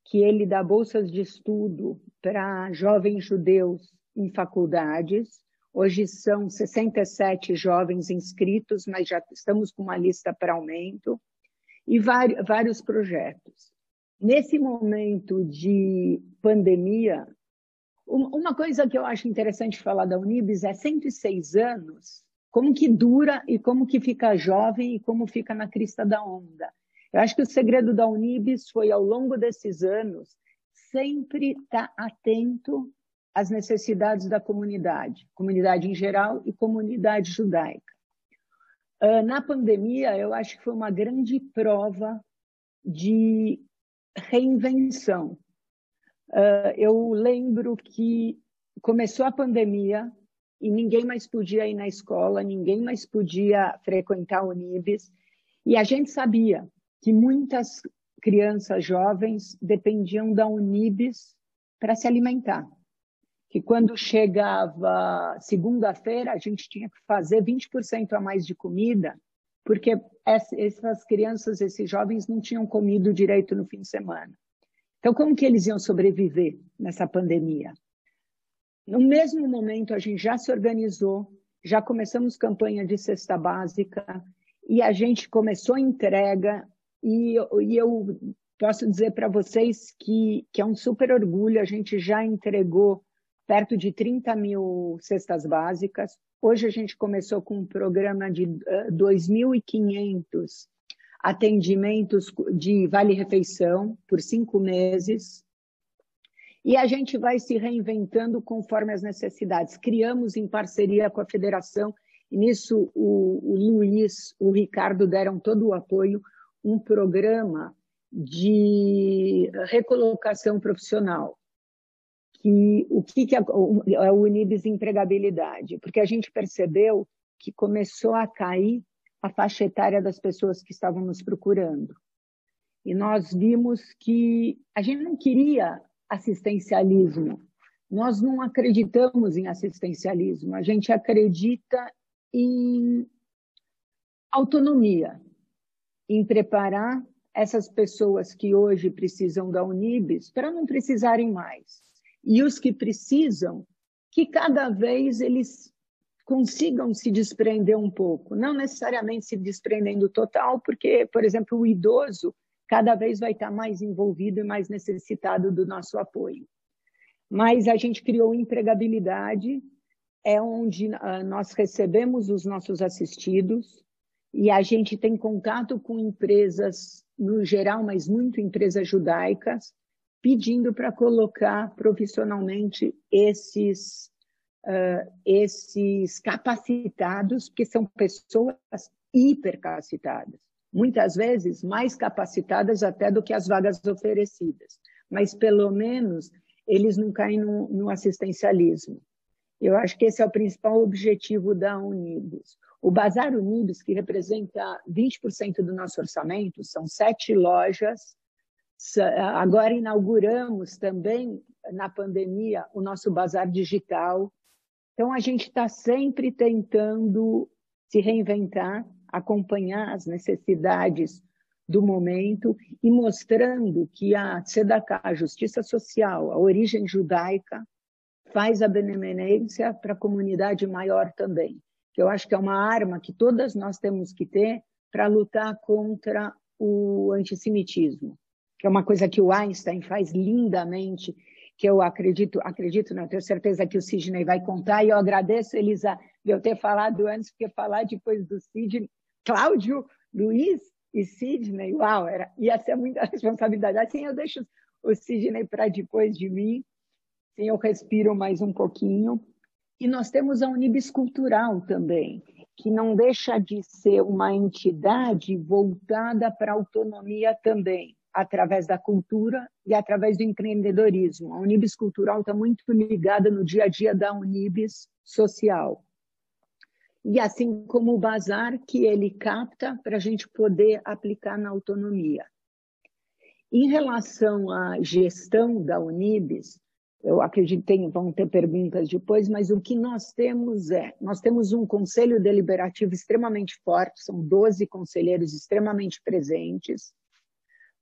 que ele dá bolsas de estudo para jovens judeus em faculdades. Hoje são 67 jovens inscritos, mas já estamos com uma lista para aumento. E vários projetos. Nesse momento de pandemia, uma coisa que eu acho interessante falar da Unibis é 106 anos, como que dura e como que fica jovem e como fica na crista da onda. Eu acho que o segredo da Unibis foi, ao longo desses anos, sempre estar atento às necessidades da comunidade em geral e comunidade judaica. Na pandemia, eu acho que foi uma grande prova de reinvenção. Eu lembro que começou a pandemia e ninguém mais podia ir na escola, ninguém mais podia frequentar a Unibis, e a gente sabia que muitas crianças jovens dependiam da Unibis para se alimentar. Que quando chegava segunda-feira, a gente tinha que fazer 20% a mais de comida, porque essas crianças, esses jovens não tinham comido direito no fim de semana. Então, como que eles iam sobreviver nessa pandemia? No mesmo momento, a gente já se organizou, já começamos campanha de cesta básica, e a gente começou a entrega, e eu posso dizer para vocês que é um super orgulho, a gente já entregou perto de 30 mil cestas básicas. Hoje a gente começou com um programa de 2.500 atendimentos de vale-refeição por 5 meses. E a gente vai se reinventando conforme as necessidades. Criamos em parceria com a federação, e nisso o Luiz, o Ricardo deram todo o apoio, um programa de recolocação profissional. O que é o Unibis Empregabilidade? Porque a gente percebeu que começou a cair a faixa etária das pessoas que estavam nos procurando. E nós vimos que a gente não queria assistencialismo. Nós não acreditamos em assistencialismo. A gente acredita em autonomia, em preparar essas pessoas que hoje precisam da Unibis para não precisarem mais. E os que precisam, que cada vez eles consigam se desprender um pouco. Não necessariamente se desprendendo total, porque, por exemplo, o idoso cada vez vai estar mais envolvido e mais necessitado do nosso apoio. Mas a gente criou empregabilidade, é onde nós recebemos os nossos assistidos e a gente tem contato com empresas, no geral, mas muito empresas judaicas, pedindo para colocar profissionalmente esses capacitados, que são pessoas hipercapacitadas, muitas vezes mais capacitadas até do que as vagas oferecidas, mas pelo menos eles não caem no assistencialismo. Eu acho que esse é o principal objetivo da Unibis. O Bazar Unibis, que representa 20% do nosso orçamento, são 7 lojas. Agora inauguramos também, na pandemia, o nosso Bazar Digital. Então, a gente está sempre tentando se reinventar, acompanhar as necessidades do momento e mostrando que a Tzedakah, a justiça social, a origem judaica, faz a benemerência para a comunidade maior também. Que eu acho que é uma arma que todas nós temos que ter para lutar contra o antissemitismo, que é uma coisa que o Einstein faz lindamente, que eu acredito não, tenho certeza que o Sidney vai contar, e eu agradeço, Elisa, de eu ter falado antes, porque falar depois do Sidney, Cláudio, Luiz e Sidney, uau, ia ser muita responsabilidade. Assim eu deixo o Sidney para depois de mim, assim eu respiro mais um pouquinho. E nós temos a Unibis Cultural também, que não deixa de ser uma entidade voltada para a autonomia também, através da cultura e através do empreendedorismo. A Unibis Cultural está muito ligada no dia a dia da Unibis Social. E assim como o Bazar, que ele capta para a gente poder aplicar na autonomia. Em relação à gestão da Unibis, eu acredito que vão ter perguntas depois, mas o que nós temos um conselho deliberativo extremamente forte, são 12 conselheiros extremamente presentes,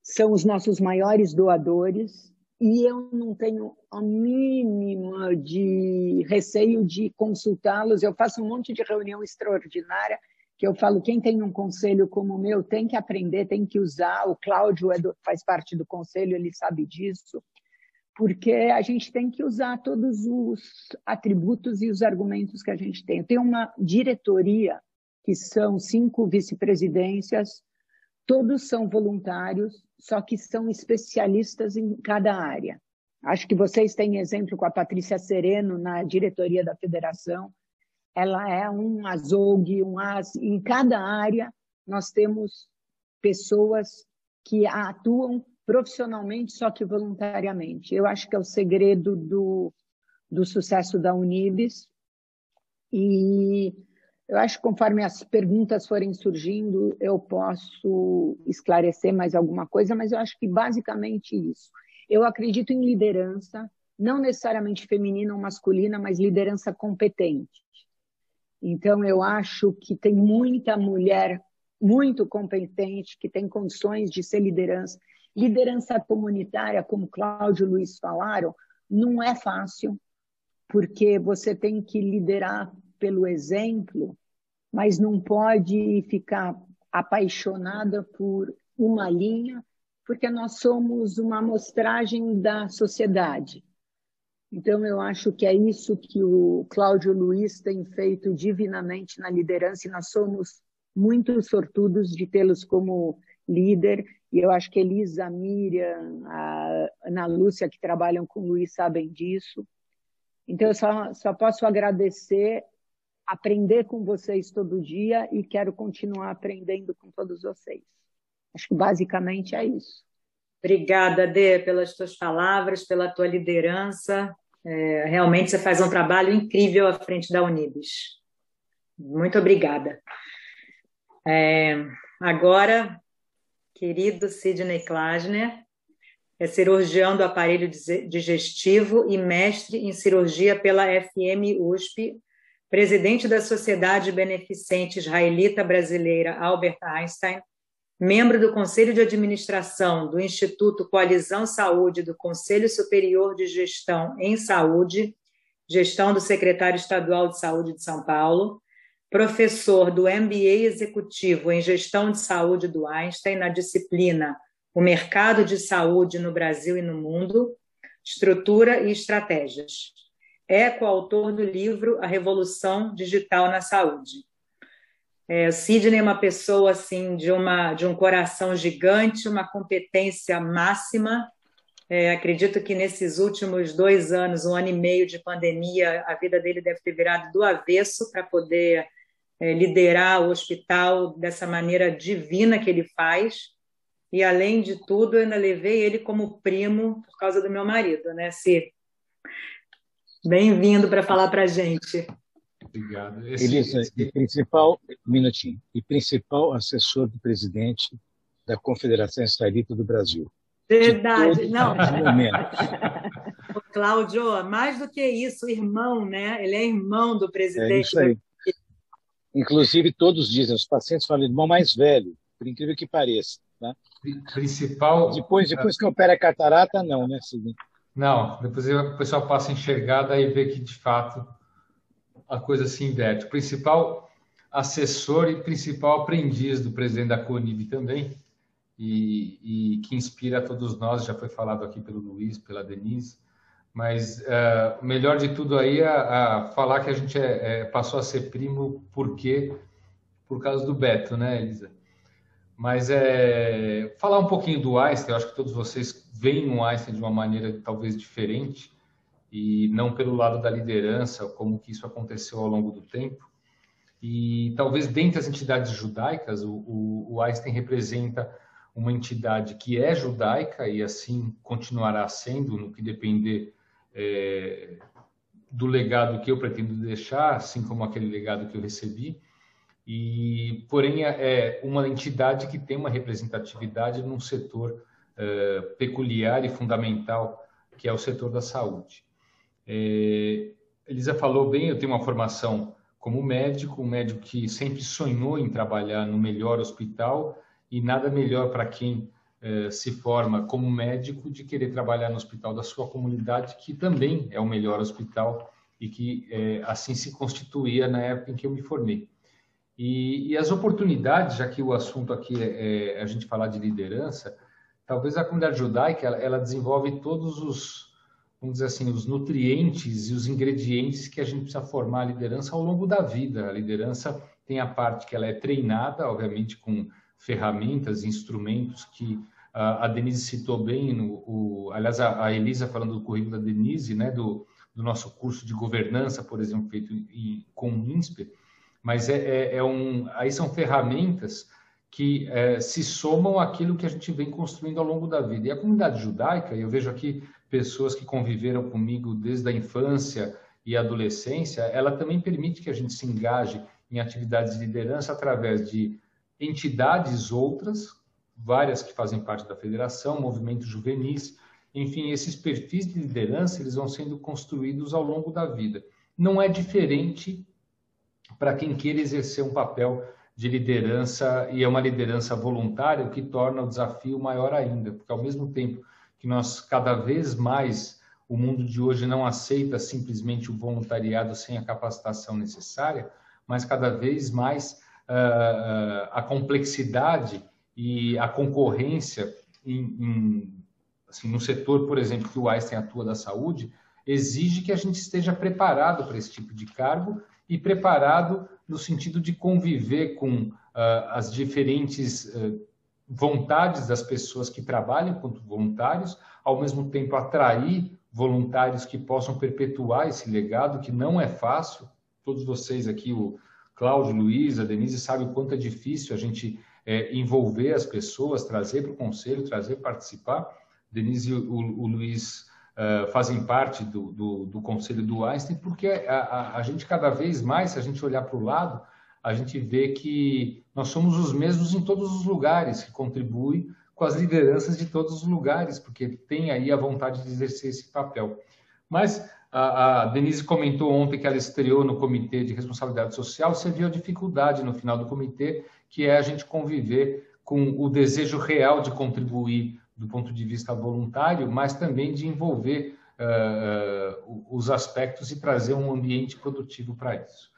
são os nossos maiores doadores, e eu não tenho a mínima de receio de consultá-los. Eu faço um monte de reunião extraordinária, que eu falo, quem tem um conselho como o meu tem que aprender, tem que usar. O Cláudio faz parte do conselho, ele sabe disso, porque a gente tem que usar todos os atributos e os argumentos que a gente tem. Eu tenho uma diretoria, que são 5 vice-presidências, todos são voluntários, só que são especialistas em cada área. Acho que vocês têm exemplo com a Patrícia Sereno na diretoria da federação. Ela é um azougue, em cada área nós temos pessoas que atuam profissionalmente, só que voluntariamente. Eu acho que é o segredo do sucesso da Unibis. E eu acho que conforme as perguntas forem surgindo, eu posso esclarecer mais alguma coisa, mas eu acho que basicamente isso. Eu acredito em liderança, não necessariamente feminina ou masculina, mas liderança competente. Então, eu acho que tem muita mulher muito competente, que tem condições de ser liderança. Liderança comunitária, como Cláudio e Luiz falaram, não é fácil, porque você tem que liderar pelo exemplo, mas não pode ficar apaixonada por uma linha, porque nós somos uma amostragem da sociedade. Então, eu acho que é isso que o Cláudio e o Luiz têm feito divinamente na liderança, e nós somos muito sortudos de tê-los como líder, e eu acho que Elisa, a Miriam, a Ana Lúcia, que trabalham com o Luiz, sabem disso. Então, eu só posso agradecer, aprender com vocês todo dia, e quero continuar aprendendo com todos vocês. Acho que basicamente é isso. Obrigada, Dê, pelas tuas palavras, pela tua liderança. Realmente você faz um trabalho incrível à frente da Unibis. Muito obrigada. Agora, querido Sidney Klasner, é cirurgião do aparelho digestivo e mestre em cirurgia pela FMUSP, presidente da Sociedade Beneficente Israelita Brasileira Albert Einstein, membro do Conselho de Administração do Instituto Coalizão Saúde do Conselho Superior de Gestão em Saúde, gestão do Secretário Estadual de Saúde de São Paulo, professor do MBA Executivo em Gestão de Saúde do Einstein na disciplina O Mercado de Saúde no Brasil e no Mundo, Estrutura e Estratégias. É coautor do livro A Revolução Digital na Saúde. O Sidney é uma pessoa assim, de um coração gigante, uma competência máxima, Acredito que nesses últimos 2 anos, 1 ano e meio de pandemia, a vida dele deve ter virado do avesso para poder liderar o hospital dessa maneira divina que ele faz. E, além de tudo, eu ainda levei ele como primo por causa do meu marido, né, Cir? Bem-vindo para falar para a gente. Obrigado. Elisa, principal assessor do presidente da Confederação Israelita do Brasil. Verdade, não. O Cláudio, mais do que isso, irmão, né? Ele é irmão do presidente. É isso aí. Inclusive, todos dizem, os pacientes falam, irmão mais velho, por incrível que pareça. Tá? Principal... Depois que opera a catarata, não, né, Sidney? Não, depois o pessoal passa a enxergar, daí vê que, de fato, a coisa se inverte. O principal assessor e principal aprendiz do presidente da CONIB também, e que inspira a todos nós, já foi falado aqui pelo Luiz, pela Denise, mas o melhor de tudo aí é falar que a gente passou a ser primo por causa do Beto, né, Elisa? Mas falar um pouquinho do Einstein, eu acho que todos vocês veem o Einstein de uma maneira talvez diferente, e não pelo lado da liderança, como que isso aconteceu ao longo do tempo. E talvez dentre as entidades judaicas, o Einstein representa uma entidade que é judaica e assim continuará sendo, no que depender do legado que eu pretendo deixar, assim como aquele legado que eu recebi. Porém, é uma entidade que tem uma representatividade num setor peculiar e fundamental, que é o setor da saúde. Elisa falou bem, eu tenho uma formação como médico, um médico que sempre sonhou em trabalhar no melhor hospital, e nada melhor para quem se forma como médico de querer trabalhar no hospital da sua comunidade, que também é o melhor hospital e que assim se constituía na época em que eu me formei. E as oportunidades, já que o assunto aqui é a gente falar de liderança, talvez a comunidade judaica ela desenvolve todos os, vamos dizer assim, os nutrientes e os ingredientes que a gente precisa formar a liderança ao longo da vida. A liderança tem a parte que ela é treinada, obviamente, com ferramentas, instrumentos que a Denise citou bem, aliás, a Elisa falando do currículo da Denise, né, do nosso curso de governança, por exemplo, feito com o INSPER, mas aí são ferramentas que se somam àquilo que a gente vem construindo ao longo da vida. E a comunidade judaica, eu vejo aqui pessoas que conviveram comigo desde a infância e adolescência, ela também permite que a gente se engaje em atividades de liderança através de entidades outras, várias que fazem parte da federação, movimentos juvenis, enfim, esses perfis de liderança, eles vão sendo construídos ao longo da vida. Não é diferente para quem queira exercer um papel de liderança, e é uma liderança voluntária, o que torna o desafio maior ainda, porque ao mesmo tempo que nós cada vez mais, o mundo de hoje não aceita simplesmente o voluntariado sem a capacitação necessária, mas cada vez mais a complexidade e a concorrência assim, no setor, por exemplo, que o Einstein atua da saúde, exige que a gente esteja preparado para esse tipo de cargo e preparado no sentido de conviver com as diferentes vontades das pessoas que trabalham como voluntários, ao mesmo tempo atrair voluntários que possam perpetuar esse legado, que não é fácil. Todos vocês aqui, o Cláudio, Luiz, a Denise, sabem o quanto é difícil a gente envolver as pessoas, trazer para o conselho, trazer para participar. Denise e o Luiz fazem parte do conselho do Einstein, porque a gente cada vez mais, se a gente olhar para o lado, a gente vê que nós somos os mesmos em todos os lugares, que contribuem com as lideranças de todos os lugares, porque tem aí a vontade de exercer esse papel. Mas a Denise comentou ontem que ela estreou no Comitê de Responsabilidade Social, você viu a dificuldade no final do comitê, que é a gente conviver com o desejo real de contribuir do ponto de vista voluntário, mas também de envolver os aspectos e trazer um ambiente produtivo para isso.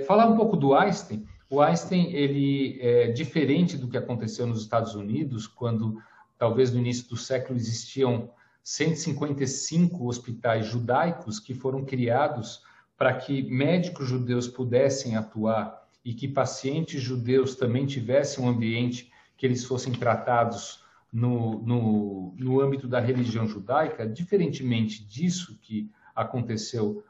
Falar um pouco do Einstein. O Einstein, ele é diferente do que aconteceu nos Estados Unidos, quando talvez no início do século existiam 155 hospitais judaicos que foram criados para que médicos judeus pudessem atuar e que pacientes judeus também tivessem um ambiente que eles fossem tratados no âmbito da religião judaica, diferentemente disso que aconteceu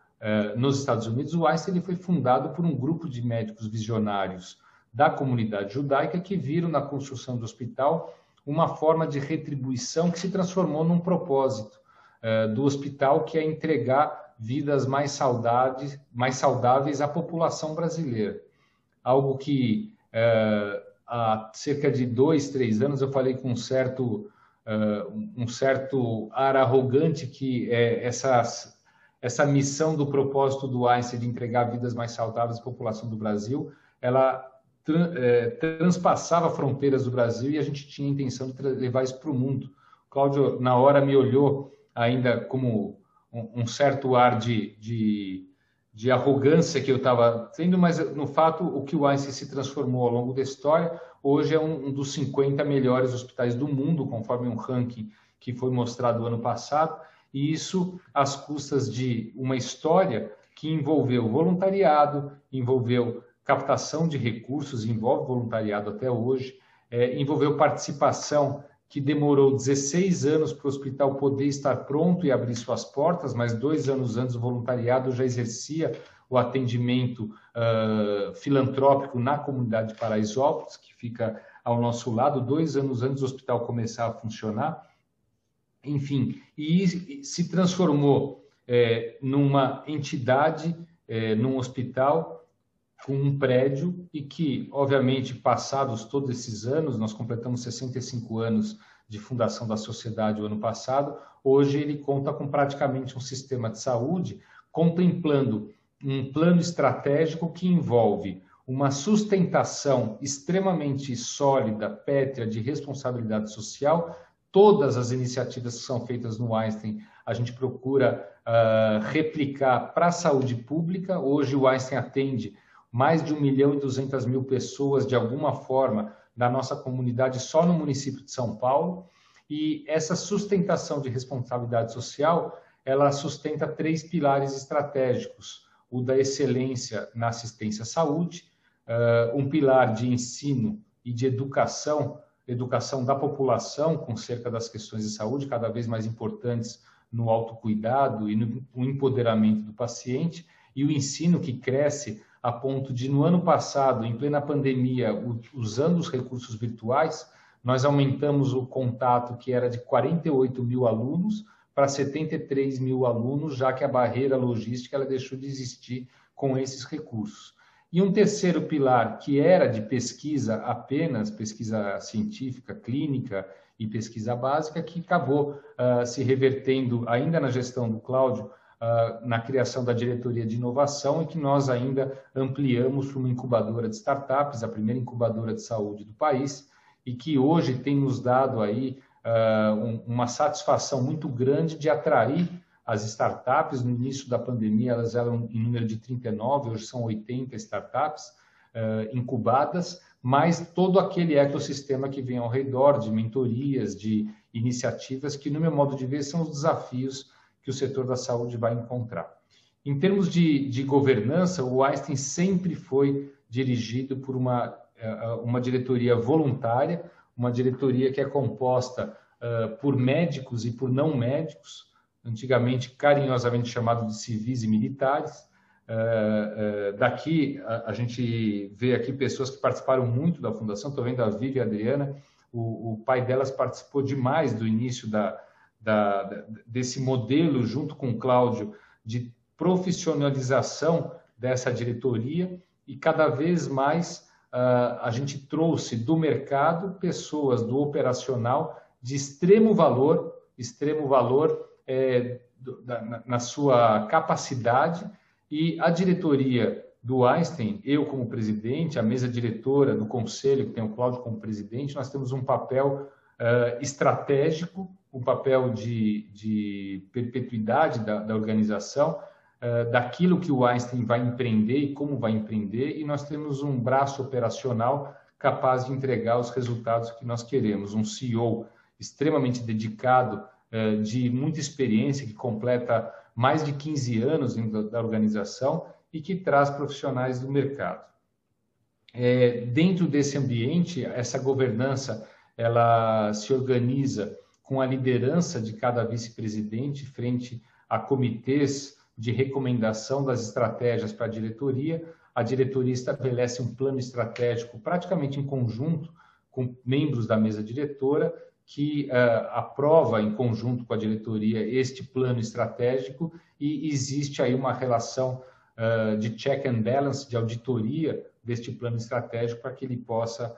nos Estados Unidos, o Einstein ele foi fundado por um grupo de médicos visionários da comunidade judaica que viram na construção do hospital uma forma de retribuição que se transformou num propósito do hospital, que é entregar vidas mais saudáveis à população brasileira. Algo que há cerca de 2, 3 anos eu falei com um certo ar arrogante que essa missão do propósito do Einstein de entregar vidas mais saudáveis à população do Brasil, ela transpassava fronteiras do Brasil e a gente tinha a intenção de levar isso para o mundo. O Cláudio, na hora, me olhou ainda como um certo ar de arrogância que eu estava tendo, mas, no fato, o que o Einstein se transformou ao longo da história, hoje é um dos 50 melhores hospitais do mundo, conforme um ranking que foi mostrado ano passado, e isso às custas de uma história que envolveu voluntariado, envolveu captação de recursos, envolve voluntariado até hoje, envolveu participação que demorou 16 anos para o hospital poder estar pronto e abrir suas portas, mas 2 anos antes o voluntariado já exercia o atendimento filantrópico na comunidade de Paraisópolis, que fica ao nosso lado, 2 anos antes do hospital começar a funcionar. Enfim, e se transformou numa entidade, num hospital com um prédio e que, obviamente, passados todos esses anos, nós completamos 65 anos de fundação da sociedade o ano passado, hoje ele conta com praticamente um sistema de saúde contemplando um plano estratégico que envolve uma sustentação extremamente sólida, pétrea, de responsabilidade social. Todas as iniciativas que são feitas no Einstein, a gente procura replicar para a saúde pública. Hoje o Einstein atende mais de 1.200.000 pessoas, de alguma forma, da nossa comunidade, só no município de São Paulo. E essa sustentação de responsabilidade social, ela sustenta 3 pilares estratégicos. O da excelência na assistência à saúde, um pilar de ensino e de educação da população, com cerca das questões de saúde, cada vez mais importantes no autocuidado e no empoderamento do paciente, e o ensino que cresce a ponto de, no ano passado, em plena pandemia, usando os recursos virtuais, nós aumentamos o contato, que era de 48.000 alunos, para 73.000 alunos, já que a barreira logística ela deixou de existir com esses recursos. E um terceiro pilar, que era de pesquisa apenas, pesquisa científica, clínica e pesquisa básica, que acabou se revertendo, ainda na gestão do Cláudio, na criação da diretoria de inovação, e que nós ainda ampliamos para uma incubadora de startups, a primeira incubadora de saúde do país, e que hoje tem nos dado aí uma satisfação muito grande de atrair as startups. No início da pandemia elas eram em número de 39, hoje são 80 startups incubadas, mas todo aquele ecossistema que vem ao redor de mentorias, de iniciativas, que, no meu modo de ver, são os desafios que o setor da saúde vai encontrar. Em termos de governança, o Einstein sempre foi dirigido por uma diretoria voluntária, uma diretoria que é composta por médicos e por não médicos, antigamente carinhosamente chamado de civis e militares. Daqui, a gente vê aqui pessoas que participaram muito da fundação. Estou vendo a Vivi e a Adriana, o pai delas participou demais do início desse modelo, junto com o Cláudio, de profissionalização dessa diretoria, e cada vez mais a gente trouxe do mercado pessoas do operacional de extremo valor na sua capacidade. E a diretoria do Einstein, eu como presidente, a mesa diretora do conselho, que tem o Cláudio como presidente, nós temos um papel estratégico, um papel de perpetuidade da organização, daquilo que o Einstein vai empreender e como vai empreender, e nós temos um braço operacional capaz de entregar os resultados que nós queremos. Um CEO extremamente dedicado, de muita experiência, que completa mais de 15 anos dentro da organização e que traz profissionais do mercado. Dentro desse ambiente, essa governança ela se organiza com a liderança de cada vice-presidente frente a comitês de recomendação das estratégias para a diretoria estabelece um plano estratégico praticamente em conjunto com membros da mesa diretora, que aprova em conjunto com a diretoria este plano estratégico, e existe aí uma relação de check and balance, de auditoria deste plano estratégico para que ele possa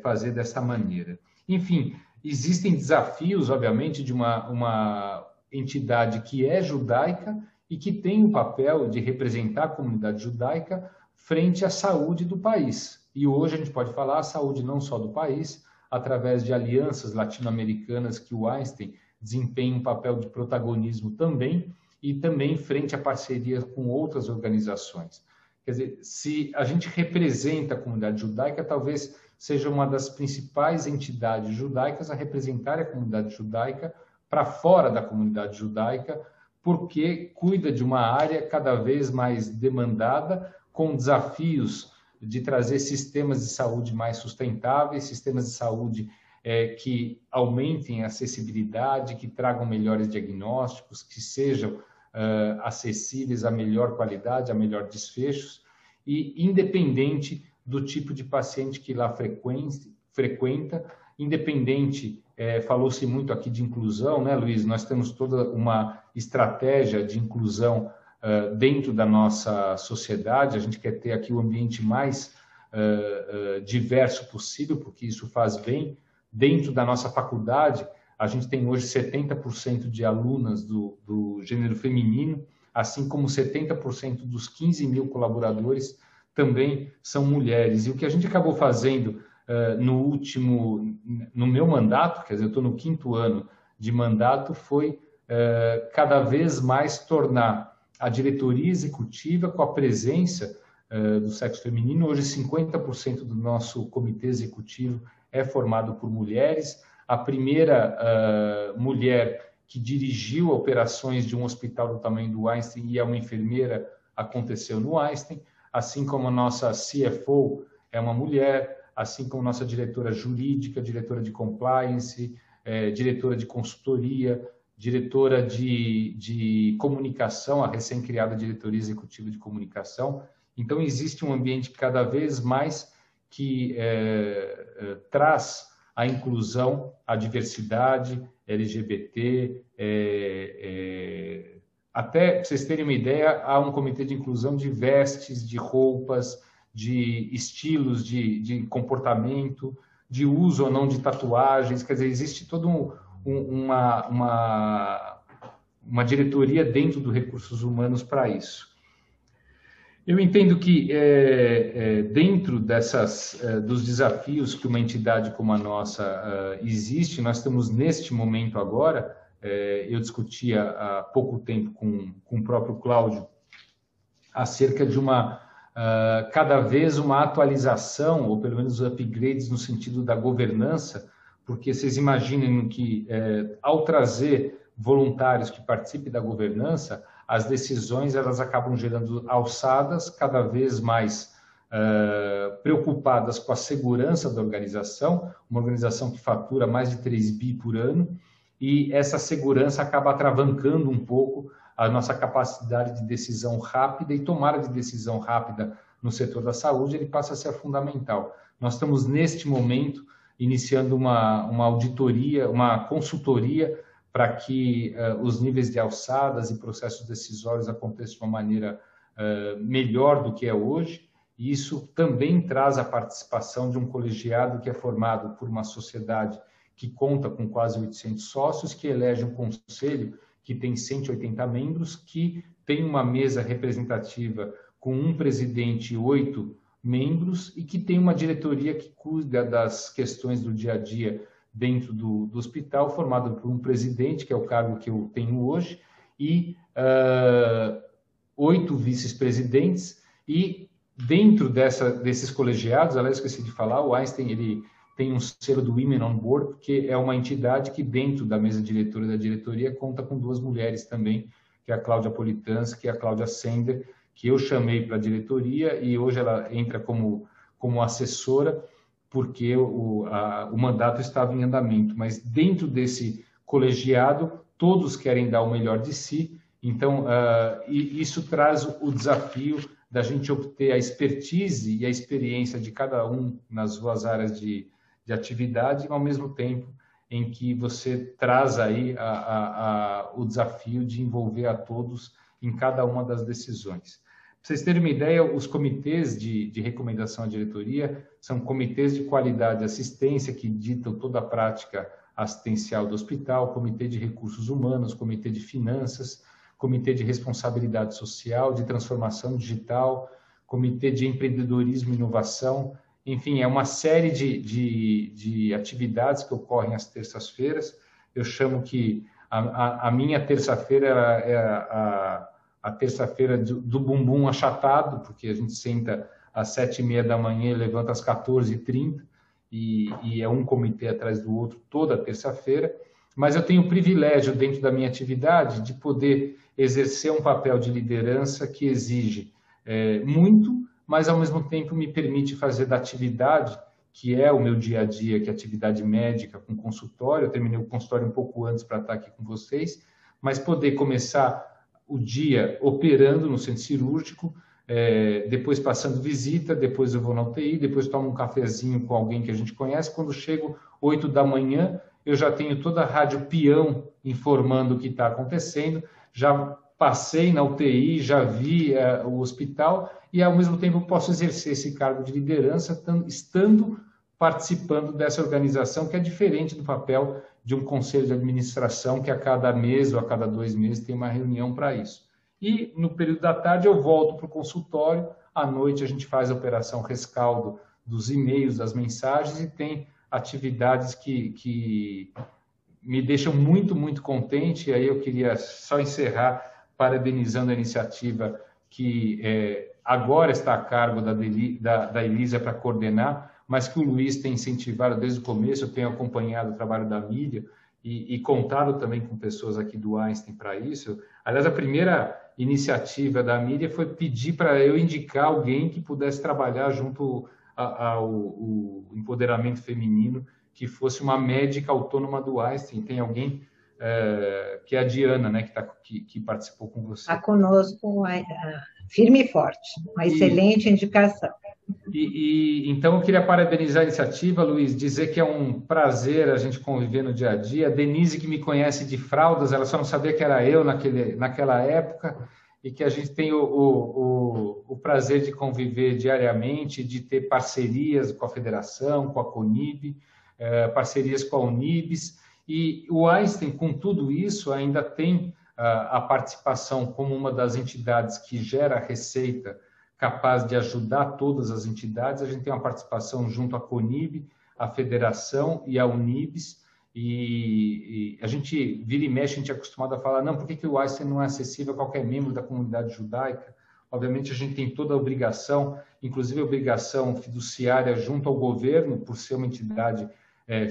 fazer dessa maneira. Enfim, existem desafios, obviamente, de uma entidade que é judaica e que tem o papel de representar a comunidade judaica frente à saúde do país. E hoje a gente pode falar a saúde não só do país, através de alianças latino-americanas que o Einstein desempenha um papel de protagonismo também, e também frente a parcerias com outras organizações. Quer dizer, se a gente representa a comunidade judaica, talvez seja uma das principais entidades judaicas a representar a comunidade judaica para fora da comunidade judaica, porque cuida de uma área cada vez mais demandada, com desafios de trazer sistemas de saúde mais sustentáveis, sistemas de saúde que aumentem a acessibilidade, que tragam melhores diagnósticos, que sejam acessíveis a melhor qualidade, a melhor desfechos, e independente do tipo de paciente que lá frequenta, independente, falou-se muito aqui de inclusão, né, Luiz? Nós temos toda uma estratégia de inclusão dentro da nossa sociedade. A gente quer ter aqui o ambiente mais diverso possível, porque isso faz bem. Dentro da nossa faculdade, a gente tem hoje 70% de alunas do gênero feminino, assim como 70% dos 15 mil colaboradores também são mulheres. E o que a gente acabou fazendo no meu mandato, quer dizer, eu estou no 5º ano de mandato, foi cada vez mais tornar a diretoria executiva com a presença do sexo feminino. Hoje, 50% do nosso comitê executivo é formado por mulheres. A primeira mulher que dirigiu operações de um hospital do tamanho do Einstein e é uma enfermeira aconteceu no Einstein, assim como a nossa CFO é uma mulher, assim como nossa diretora jurídica, diretora de compliance, diretora de consultoria, diretora de comunicação, a recém-criada diretoria executiva de comunicação. Então, existe um ambiente cada vez mais que traz a inclusão, a diversidade, LGBT, até, para vocês terem uma ideia, há um comitê de inclusão de vestes, de roupas, de estilos de comportamento, de uso ou não de tatuagens. Quer dizer, existe toda uma diretoria dentro do Recursos Humanos para isso. Eu entendo que dentro dos desafios que uma entidade como a nossa existe, nós estamos neste momento agora, eu discutia há pouco tempo com o próprio Cláudio, acerca de cada vez uma atualização, ou pelo menos upgrades no sentido da governança, porque vocês imaginem que ao trazer voluntários que participem da governança, as decisões elas acabam gerando alçadas cada vez mais preocupadas com a segurança da organização, uma organização que fatura mais de 3 bi por ano, e essa segurança acaba atravancando um pouco a nossa capacidade de decisão rápida, e tomada de decisão rápida no setor da saúde, ele passa a ser fundamental. Nós estamos, neste momento, iniciando uma auditoria, uma consultoria para que os níveis de alçadas e processos decisórios aconteçam de uma maneira melhor do que é hoje. E isso também traz a participação de um colegiado que é formado por uma sociedade que conta com quase 800 sócios, que elege um conselho que tem 180 membros, que tem uma mesa representativa com um presidente e 8 membros, e que tem uma diretoria que cuida das questões do dia a dia dentro do hospital, formado por um presidente, que é o cargo que eu tenho hoje, e 8 vice-presidentes. E dentro desses colegiados, aliás, esqueci de falar, o Einstein ele tem um selo do Women on Board, que é uma entidade que dentro da mesa diretora da diretoria conta com 2 mulheres também, que é a Cláudia Politansky e a Cláudia Sender, que eu chamei para a diretoria, e hoje ela entra como assessora, porque o mandato estava em andamento. Mas dentro desse colegiado, todos querem dar o melhor de si, então isso traz o desafio da gente obter a expertise e a experiência de cada um nas suas áreas de atividade, ao mesmo tempo em que você traz aí o desafio de envolver a todos em cada uma das decisões. Para vocês terem uma ideia, os comitês de recomendação à diretoria são comitês de qualidade e assistência que ditam toda a prática assistencial do hospital, comitê de recursos humanos, comitê de finanças, comitê de responsabilidade social, de transformação digital, comitê de empreendedorismo e inovação. Enfim, é uma série de atividades que ocorrem às terças-feiras. Eu chamo que a minha terça-feira é a terça-feira do bumbum achatado, porque a gente senta às 7h30 da manhã e levanta às 14h30, e é um comitê atrás do outro toda terça-feira. Mas eu tenho o privilégio, dentro da minha atividade, de poder exercer um papel de liderança que exige muito, mas ao mesmo tempo me permite fazer da atividade, que é o meu dia a dia, que é atividade médica com consultório. Eu terminei o consultório um pouco antes para estar aqui com vocês, mas poder começar o dia operando no centro cirúrgico, depois passando visita, depois eu vou na UTI, depois tomo um cafezinho com alguém que a gente conhece. Quando chego 8 da manhã, eu já tenho toda a rádio peão informando o que está acontecendo, já passei na UTI, já vi o hospital, e ao mesmo tempo posso exercer esse cargo de liderança estando participando dessa organização, que é diferente do papel de um conselho de administração, que a cada mês ou a cada 2 meses tem uma reunião para isso. E no período da tarde eu volto para o consultório, à noite a gente faz a operação rescaldo dos e-mails, das mensagens, e tem atividades que me deixam muito, muito contente. E aí eu queria só encerrar parabenizando a iniciativa que agora está a cargo da Elisa para coordenar, mas que o Luiz tem incentivado desde o começo. Eu tenho acompanhado o trabalho da mídia e contado também com pessoas aqui do Einstein para isso. Aliás, a primeira iniciativa da mídia foi pedir para eu indicar alguém que pudesse trabalhar junto ao empoderamento feminino, que fosse uma médica autônoma do Einstein. Tem alguém que é a Diana, né, que participou com você. Está conosco, firme e forte, uma excelente indicação. Então, eu queria parabenizar a iniciativa, Luiz, dizer que é um prazer a gente conviver no dia a dia. A Denise, que me conhece de fraldas, ela só não sabia que era eu naquela época, e que a gente tem o prazer de conviver diariamente, de ter parcerias com a Federação, com a CONIB, parcerias com a Unibis. E o Einstein, com tudo isso, ainda tem a participação como uma das entidades que gera receita capaz de ajudar todas as entidades. A gente tem uma participação junto à CONIB, à Federação e à Unibis, e a gente vira e mexe, a gente é acostumado a falar, não, por que o Einstein não é acessível a qualquer membro da comunidade judaica? Obviamente a gente tem toda a obrigação, inclusive a obrigação fiduciária junto ao governo, por ser uma entidade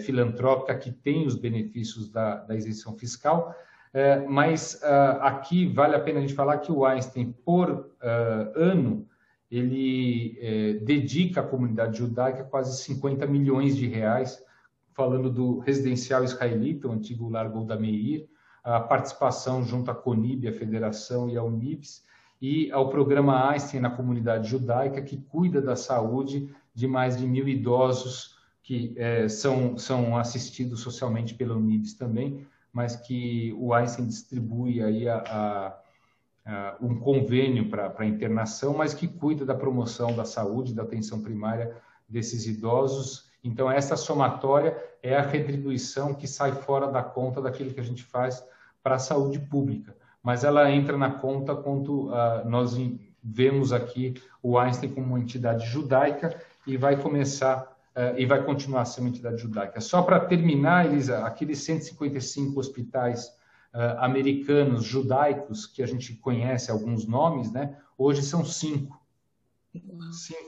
filantrópica que tem os benefícios da isenção fiscal, mas aqui vale a pena a gente falar que o Einstein, por ano, ele dedica à comunidade judaica quase 50 milhões de reais, falando do residencial israelita, o antigo Lar Golda Meir, a participação junto à CONIB, a Federação e à Unibis, e ao programa Einstein na comunidade judaica, que cuida da saúde de mais de 1.000 idosos que são assistidos socialmente pela Unibis também, mas que o Einstein distribui aí um convênio para a internação, mas que cuida da promoção da saúde, da atenção primária desses idosos. Então, essa somatória é a retribuição que sai fora da conta daquilo que a gente faz para a saúde pública, mas ela entra na conta quando nós vemos aqui o Einstein como uma entidade judaica e vai continuar a ser uma entidade judaica. Só para terminar, Elisa, aqueles 155 hospitais americanos judaicos, que a gente conhece alguns nomes, né? Hoje são 5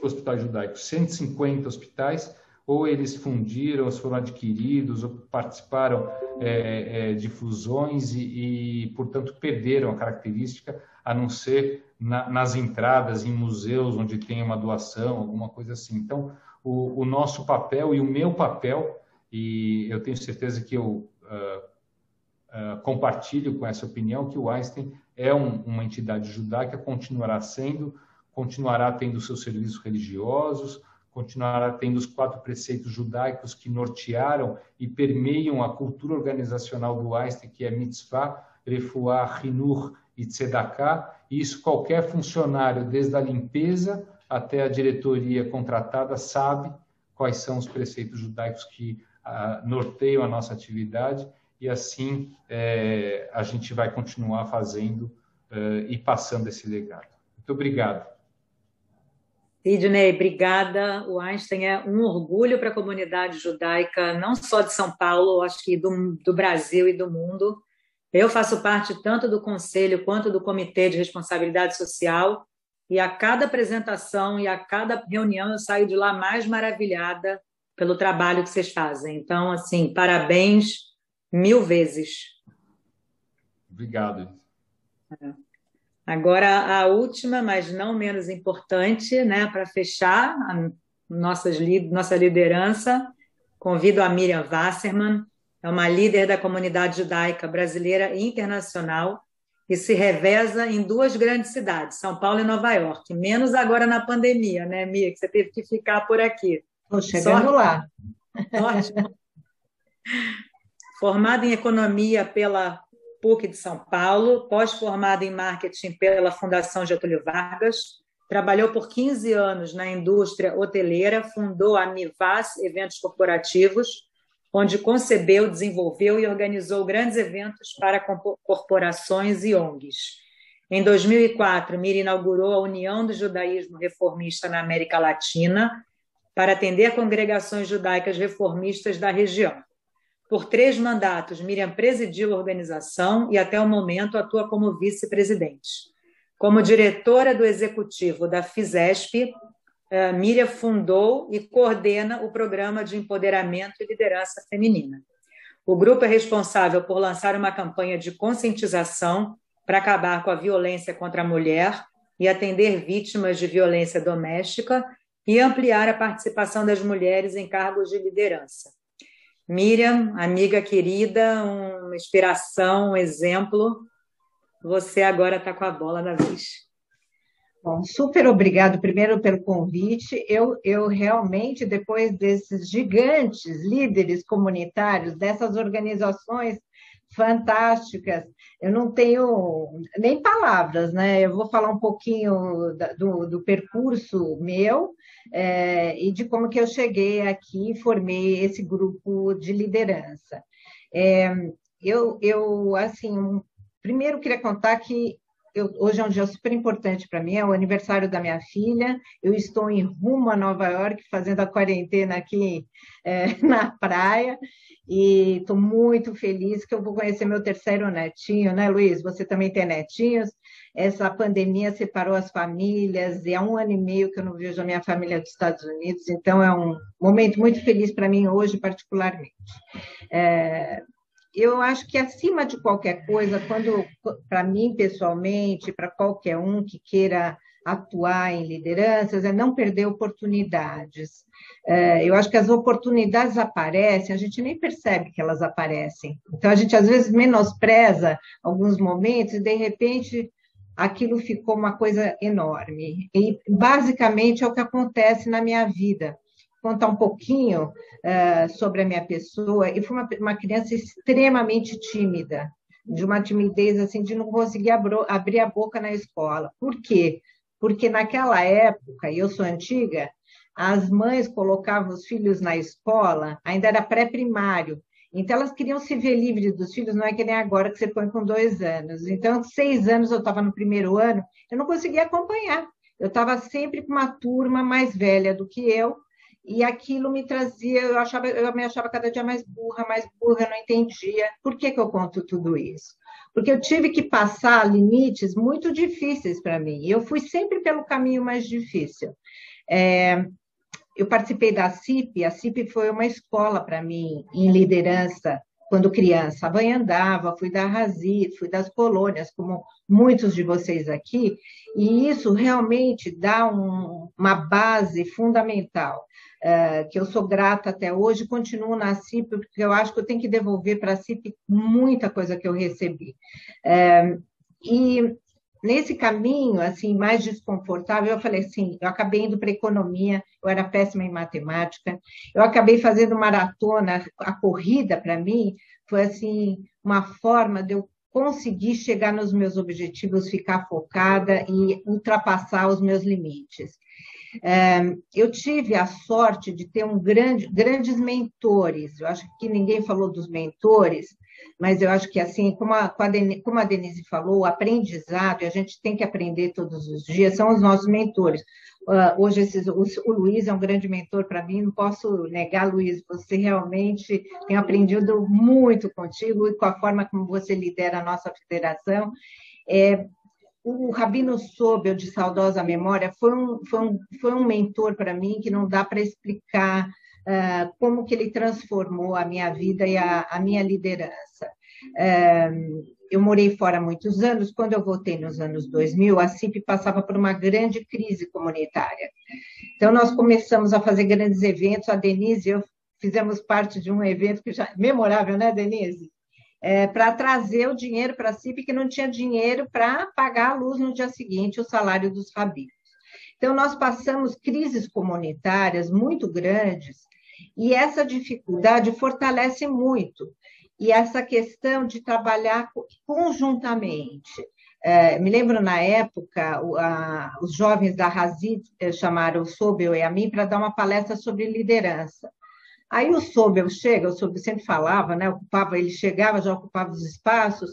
hospitais judaicos, 150 hospitais, ou eles fundiram, ou foram adquiridos, ou participaram de fusões e, portanto, perderam a característica, a não ser nas entradas em museus onde tem uma doação, alguma coisa assim. Então, o nosso papel e o meu papel, e eu tenho certeza que eu compartilho com essa opinião que o Einstein é uma entidade judaica, continuará tendo seus serviços religiosos, continuará tendo os 4 preceitos judaicos que nortearam e permeiam a cultura organizacional do Einstein, que é mitzvah, refuah, hinur e tzedakah. E isso qualquer funcionário, desde a limpeza até a diretoria contratada, sabe quais são os preceitos judaicos que norteiam a nossa atividade, e assim a gente vai continuar fazendo e passando esse legado. Muito obrigado. Sidney, obrigada. O Einstein é um orgulho para a comunidade judaica, não só de São Paulo, acho que do Brasil e do mundo. Eu faço parte tanto do Conselho quanto do Comitê de Responsabilidade Social, e a cada apresentação e a cada reunião eu saio de lá mais maravilhada pelo trabalho que vocês fazem. Então, assim, parabéns 1000 vezes. Obrigado. Agora, a última, mas não menos importante, né, para fechar a nossa liderança, convido a Miriam Wasserman, é uma líder da comunidade judaica brasileira e internacional e se reveza em 2 grandes cidades, São Paulo e Nova York, menos agora na pandemia, né, Miriam, que você teve que ficar por aqui. Estou chegando lá. Ótimo. Formada em Economia pela PUC de São Paulo, pós-formada em Marketing pela Fundação Getúlio Vargas, trabalhou por 15 anos na indústria hoteleira, fundou a Mivas Eventos Corporativos, onde concebeu, desenvolveu e organizou grandes eventos para corporações e ONGs. Em 2004, Miriam inaugurou a União do Judaísmo Reformista na América Latina para atender congregações judaicas reformistas da região. Por 3 mandatos, Miriam presidiu a organização e, até o momento, atua como vice-presidente. Como diretora do executivo da FISESP, Miriam fundou e coordena o Programa de Empoderamento e Liderança Feminina. O grupo é responsável por lançar uma campanha de conscientização para acabar com a violência contra a mulher e atender vítimas de violência doméstica e ampliar a participação das mulheres em cargos de liderança. Miriam, amiga querida, uma inspiração, um exemplo. Você agora está com a bola da vez. Bom, super obrigado primeiro pelo convite. Eu realmente, depois desses gigantes líderes comunitários, dessas organizações fantásticas, eu não tenho nem palavras, né? Eu vou falar um pouquinho do percurso meu e de como que eu cheguei aqui e formei esse grupo de liderança. Assim, primeiro queria contar que hoje é um dia super importante para mim, é o aniversário da minha filha, eu estou em rumo a Nova York, fazendo a quarentena aqui na praia, e estou muito feliz que eu vou conhecer meu 3º netinho, né, Luiz? Você também tem netinhos? Essa pandemia separou as famílias, e há 1 ano e meio que eu não vejo a minha família dos Estados Unidos, então é um momento muito feliz para mim hoje, particularmente. Eu acho que, acima de qualquer coisa, para mim, pessoalmente, para qualquer um que queira atuar em lideranças, é não perder oportunidades. Eu acho que as oportunidades aparecem, a gente nem percebe que elas aparecem. Então, a gente, às vezes, menospreza alguns momentos e, de repente, aquilo ficou uma coisa enorme. E, basicamente, é o que acontece na minha vida. Contar um pouquinho sobre a minha pessoa. Eu fui uma criança extremamente tímida, de uma timidez assim, de não conseguir abrir a boca na escola. Por quê? Porque naquela época, e eu sou antiga, as mães colocavam os filhos na escola, ainda era pré-primário, então elas queriam se ver livres dos filhos, não é que nem agora que você põe com 2 anos. Então, 6 anos eu estava no 1º ano, eu não conseguia acompanhar. Eu estava sempre com uma turma mais velha do que eu, e aquilo me trazia, eu me achava cada dia mais burra, eu não entendia. Por que eu conto tudo isso? Porque eu tive que passar limites muito difíceis para mim, e eu fui sempre pelo caminho mais difícil. Eu participei da CIP, a CIP foi uma escola para mim em liderança quando criança, Avanhandava, fui da Razit, fui das colônias, como muitos de vocês aqui, e isso realmente dá uma base fundamental, que eu sou grata até hoje, continuo na CIP, porque eu acho que eu tenho que devolver para a CIP muita coisa que eu recebi. E nesse caminho, assim, mais desconfortável, eu falei assim, eu acabei indo para economia, eu era péssima em matemática, eu acabei fazendo maratona, a corrida para mim foi assim uma forma de eu conseguir chegar nos meus objetivos, ficar focada e ultrapassar os meus limites. Eu tive a sorte de ter grandes mentores, eu acho que ninguém falou dos mentores, mas eu acho que, assim, como a Denise falou, o aprendizado, e a gente tem que aprender todos os dias, são os nossos mentores. Hoje, o Luiz é um grande mentor para mim, não posso negar, Luiz, você realmente tem aprendido muito contigo e com a forma como você lidera a nossa federação. O Rabino Sobel, de saudosa memória, foi um mentor para mim que não dá para explicar como que ele transformou a minha vida e a minha liderança. Eu morei fora há muitos anos. Quando eu voltei nos anos 2000, a CIP passava por uma grande crise comunitária. Então, nós começamos a fazer grandes eventos. A Denise e eu fizemos parte de um evento que já memorável, né, Denise? Para trazer o dinheiro para a CIP, que não tinha dinheiro para pagar a luz no dia seguinte, o salário dos rabinos. Então, nós passamos crises comunitárias muito grandes, e essa dificuldade fortalece muito. E essa questão de trabalhar conjuntamente. Me lembro, na época, os jovens da Razit chamaram o Sobel e a mim para dar uma palestra sobre liderança. Aí o Sobel chega, o Sobel sempre falava, né, ele chegava, já ocupava os espaços,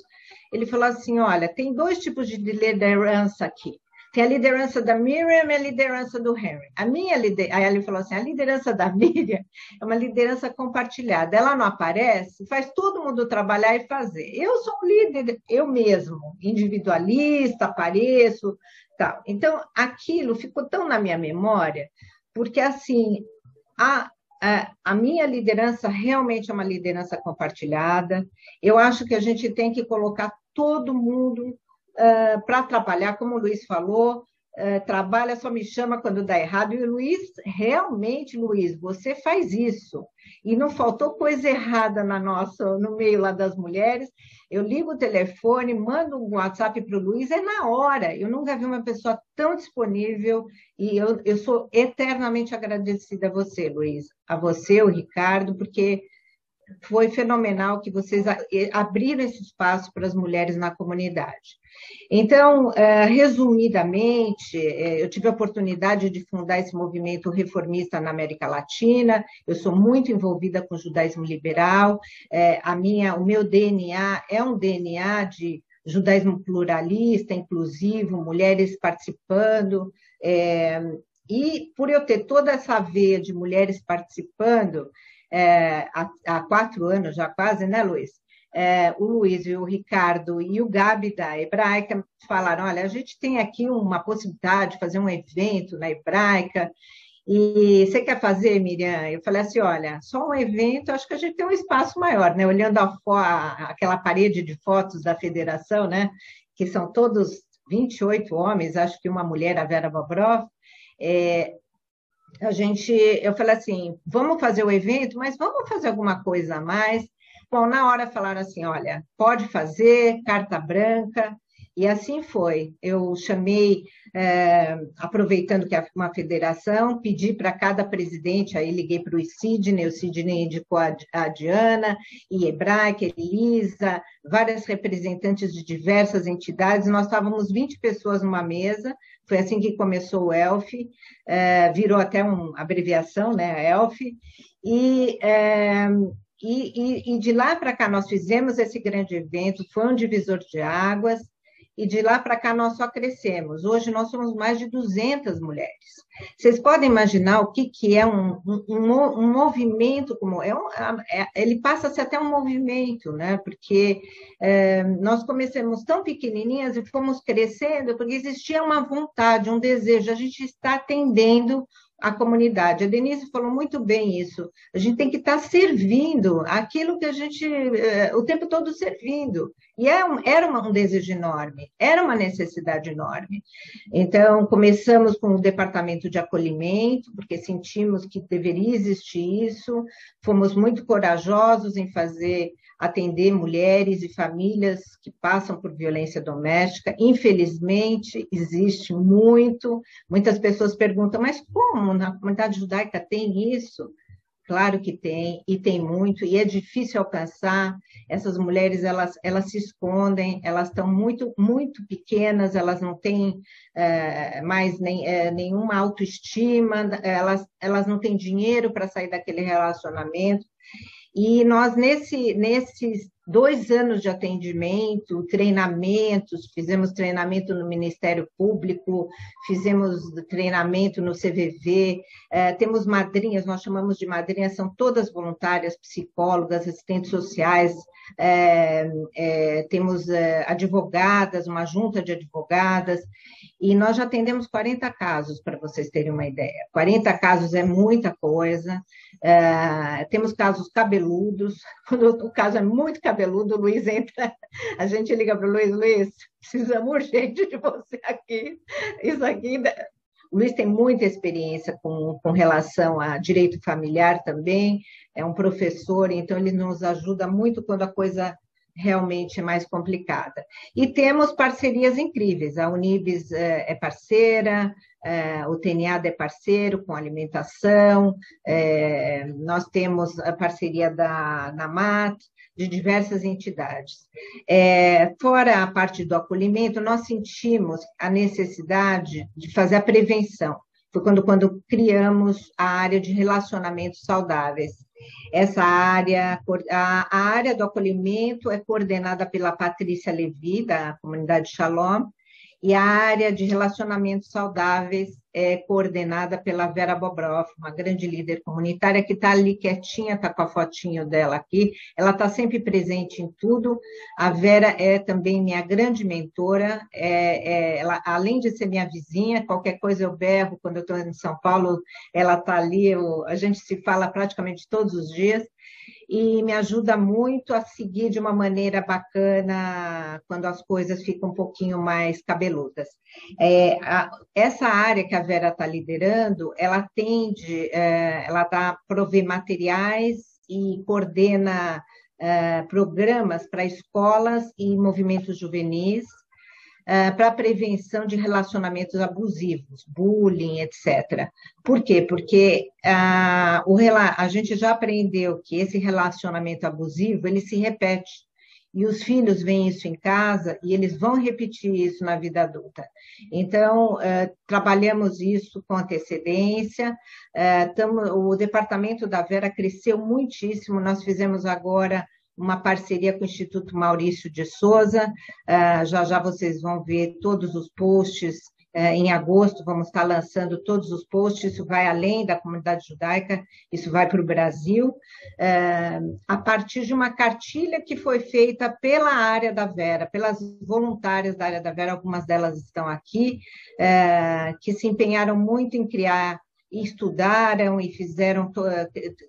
ele falou assim, olha, tem 2 tipos de liderança aqui. Tem a liderança da Miriam e a liderança do Henry. Aí ele falou assim, a liderança da Miriam é uma liderança compartilhada. Ela não aparece, faz todo mundo trabalhar e fazer. Eu sou um líder, eu mesmo, individualista, apareço, tal. Então, aquilo ficou tão na minha memória, porque, assim, a minha liderança realmente é uma liderança compartilhada. Eu acho que a gente tem que colocar todo mundo para trabalhar, como o Luiz falou, trabalha, só me chama quando dá errado. E o Luiz, realmente, Luiz, você faz isso. E não faltou coisa errada no meio lá das mulheres. Eu ligo o telefone, mando um WhatsApp para o Luiz, é na hora. Eu nunca vi uma pessoa tão disponível e eu sou eternamente agradecida a você, Luiz, a você, o Ricardo, porque foi fenomenal que vocês abriram esse espaço para as mulheres na comunidade. Então, resumidamente, eu tive a oportunidade de fundar esse movimento reformista na América Latina, eu sou muito envolvida com o judaísmo liberal, o meu DNA é um DNA de judaísmo pluralista, inclusivo, mulheres participando, e por eu ter toda essa veia de mulheres participando, há 4 anos já quase, né, Luiz? O Luiz e o Ricardo e o Gabi da Hebraica falaram, olha, a gente tem aqui uma possibilidade de fazer um evento na Hebraica, e você quer fazer, Miriam? Eu falei assim, olha, só um evento, acho que a gente tem um espaço maior, né? Olhando aquela parede de fotos da federação, né? Que são todos 28 homens, acho que uma mulher, a Vera Bobrov, eu falei assim, vamos fazer o evento, mas vamos fazer alguma coisa a mais. Bom, na hora falaram assim, olha, pode fazer, carta branca, e assim foi. Eu chamei, aproveitando que é uma federação, pedi para cada presidente, aí liguei para o Sidney indicou a Diana, e Hebraica, Elisa, várias representantes de diversas entidades, nós estávamos 20 pessoas numa mesa, foi assim que começou o ELF, virou até uma abreviação, né, ELF, e de lá para cá nós fizemos esse grande evento, foi um divisor de águas, e de lá para cá nós só crescemos. Hoje nós somos mais de 200 mulheres. Vocês podem imaginar o que é um movimento como... ele passa a ser até um movimento, né? Porque nós começamos tão pequenininhas e fomos crescendo, porque existia uma vontade, um desejo. A gente está atendendo a comunidade. A Denise falou muito bem isso. A gente tem que estar servindo aquilo que a gente, o tempo todo servindo. E era um desejo enorme, era uma necessidade enorme. Então, começamos com o departamento de acolhimento, porque sentimos que deveria existir isso. Fomos muito corajosos em atender mulheres e famílias que passam por violência doméstica. Infelizmente, existe muitas pessoas perguntam, mas como na comunidade judaica tem isso? Claro que tem, e tem muito, e é difícil alcançar. Essas mulheres, elas se escondem, elas estão muito, muito pequenas, elas não têm mais nenhuma autoestima, elas não têm dinheiro para sair daquele relacionamento. E nós, nesses 2 anos de atendimento, treinamentos, fizemos treinamento no Ministério Público, fizemos treinamento no CVV, temos madrinhas, nós chamamos de madrinhas, são todas voluntárias, psicólogas, assistentes sociais, temos advogadas, uma junta de advogadas, e nós já atendemos 40 casos, para vocês terem uma ideia. 40 casos é muita coisa. Temos casos cabeludos. Quando o caso é muito cabeludo, o Luiz entra, a gente liga para o Luiz, precisamos urgente de você aqui. Isso aqui... O Luiz tem muita experiência com relação a direito familiar também, é um professor, então ele nos ajuda muito quando a coisa realmente é mais complicada. E temos parcerias incríveis, a Unibis é parceira, o TNAD é parceiro com alimentação, nós temos a parceria da NAMAT, de diversas entidades. Fora a parte do acolhimento, nós sentimos a necessidade de fazer a prevenção. Foi quando criamos a área de relacionamentos saudáveis. Essa área, a área do acolhimento é coordenada pela Patrícia Levi, da comunidade Shalom, e a área de relacionamentos saudáveis é coordenada pela Vera Bobroff, uma grande líder comunitária que está ali quietinha, está com a fotinho dela aqui, ela está sempre presente em tudo. A Vera é também minha grande mentora, ela, além de ser minha vizinha, qualquer coisa eu berro, quando eu estou em São Paulo, ela está ali, a gente se fala praticamente todos os dias, e me ajuda muito a seguir de uma maneira bacana quando as coisas ficam um pouquinho mais cabeludas. Essa área que a Vera está liderando, ela atende, ela provê materiais e coordena programas para escolas e movimentos juvenis, para a prevenção de relacionamentos abusivos, bullying, etc. Por quê? Porque a gente já aprendeu que esse relacionamento abusivo, ele se repete, e os filhos veem isso em casa e eles vão repetir isso na vida adulta. Então, trabalhamos isso com antecedência, o departamento da Vera cresceu muitíssimo, nós fizemos agora uma parceria com o Instituto Maurício de Souza, já vocês vão ver todos os posts, em agosto vamos estar lançando todos os posts, isso vai além da comunidade judaica, isso vai para o Brasil, a partir de uma cartilha que foi feita pela área da Vera, pelas voluntárias da área da Vera, algumas delas estão aqui, que se empenharam muito em criar, e estudaram e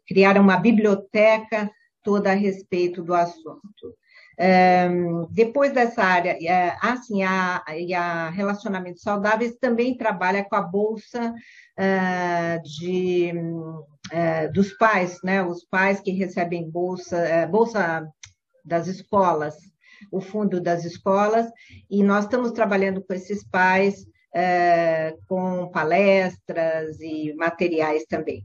criaram uma biblioteca toda a respeito do assunto. Depois dessa área, a relacionamentos saudáveis também trabalha com a bolsa dos pais, né? Os pais que recebem bolsa das escolas, o fundo das escolas, e nós estamos trabalhando com esses pais com palestras e materiais também.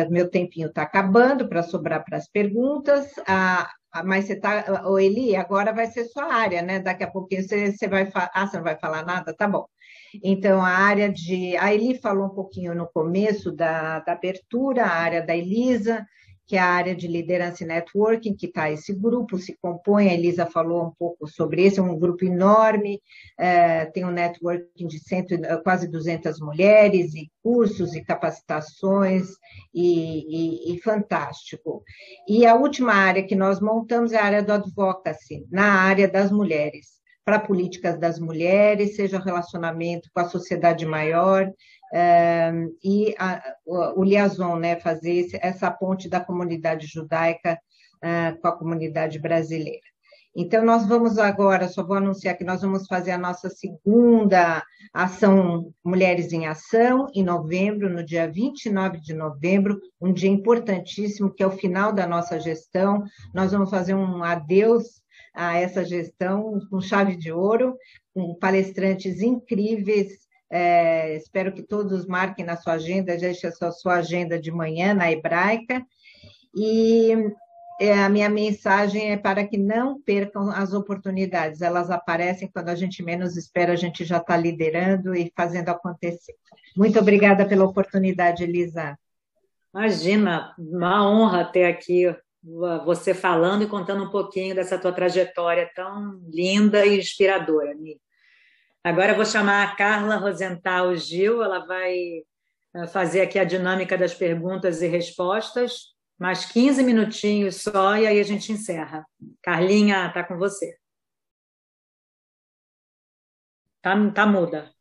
Meu tempinho está acabando para sobrar para as perguntas, mas Eli, agora vai ser sua área, né? Daqui a pouquinho você vai falar. Você não vai falar nada? Tá bom. Então, a Eli falou um pouquinho no começo da abertura, a área da Elisa, que é a área de liderança e networking, que está esse grupo, se compõe, a Elisa falou um pouco sobre esse, é um grupo enorme, tem um networking de quase 200 mulheres, e cursos e capacitações, e fantástico. E a última área que nós montamos é a área do advocacy, na área das mulheres, para políticas das mulheres, seja relacionamento com a sociedade maior, o liaison, né, fazer essa ponte da comunidade judaica com a comunidade brasileira. Então, nós vamos agora, só vou anunciar que nós vamos fazer a nossa segunda ação Mulheres em Ação, em novembro, no dia 29 de novembro, um dia importantíssimo, que é o final da nossa gestão. Nós vamos fazer um adeus a essa gestão com chave de ouro, com palestrantes incríveis. Espero que todos marquem na sua agenda, deixe a sua agenda de manhã na Hebraica. E a minha mensagem é para que não percam as oportunidades. Elas aparecem quando a gente menos espera, a gente já está liderando e fazendo acontecer. Muito obrigada pela oportunidade, Elisa. Imagina, uma honra ter aqui você falando e contando um pouquinho dessa tua trajetória tão linda e inspiradora, Mi. Agora eu vou chamar a Carla Rosenthal Gil, ela vai fazer aqui a dinâmica das perguntas e respostas, mais 15 minutinhos só, e aí a gente encerra. Carlinha, está com você. Tá muda.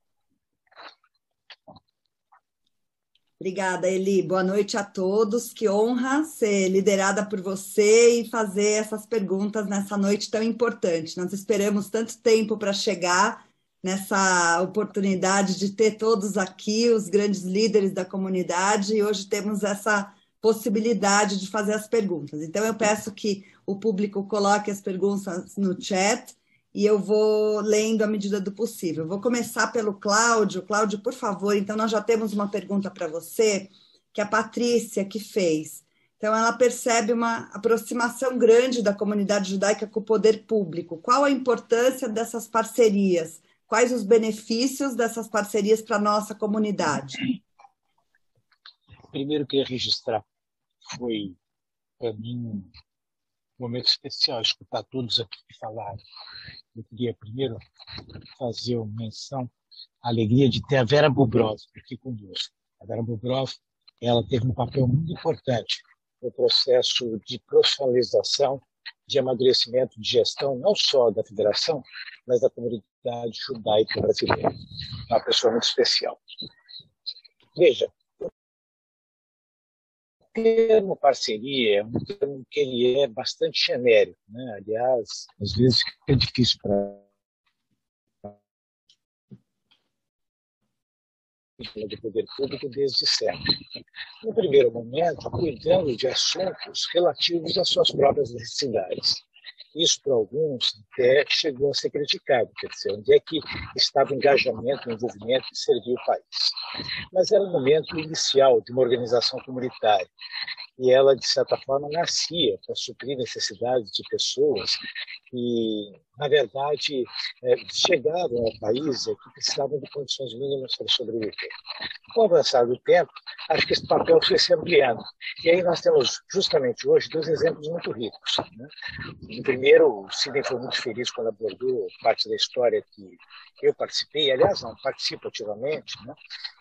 Obrigada, Eli. Boa noite a todos. Que honra ser liderada por você e fazer essas perguntas nessa noite tão importante. Nós esperamos tanto tempo para chegar nessa oportunidade de ter todos aqui, os grandes líderes da comunidade, e hoje temos essa possibilidade de fazer as perguntas. Então, eu peço que o público coloque as perguntas no chat e eu vou lendo à medida do possível. Vou começar pelo Cláudio. Cláudio, por favor, então nós já temos uma pergunta para você, que a Patrícia que fez. Então, ela percebe uma aproximação grande da comunidade judaica com o poder público. Qual a importância dessas parcerias? Quais os benefícios dessas parcerias para a nossa comunidade? Primeiro, queria registrar, foi para mim um momento especial escutar todos aqui que falaram. Eu queria primeiro fazer uma menção à alegria de ter a Vera Bobrov aqui conosco. A Vera Bobrov, ela teve um papel muito importante no processo de profissionalização, de amadurecimento de gestão, não só da federação, mas da comunidade judaica brasileira. Uma pessoa muito especial. Veja, o termo parceria é um termo que ele é bastante genérico, né? Aliás, às vezes é difícil para do poder público desde sempre. No primeiro momento, cuidando de assuntos relativos às suas próprias necessidades. Isso, para alguns, até chegou a ser criticado, quer dizer, onde é que estava o engajamento, o envolvimento de servir o país. Mas era um momento inicial de uma organização comunitária, e ela, de certa forma, nascia para suprir necessidades de pessoas que, na verdade, chegaram ao país e que precisavam de condições mínimas para sobreviver. Com o avançar do tempo, acho que esse papel foi se ampliando. E aí nós temos, justamente hoje, dois exemplos muito ricos, né? O primeiro, o Sidney foi muito feliz quando abordou parte da história que eu participei, aliás, não participo ativamente, né?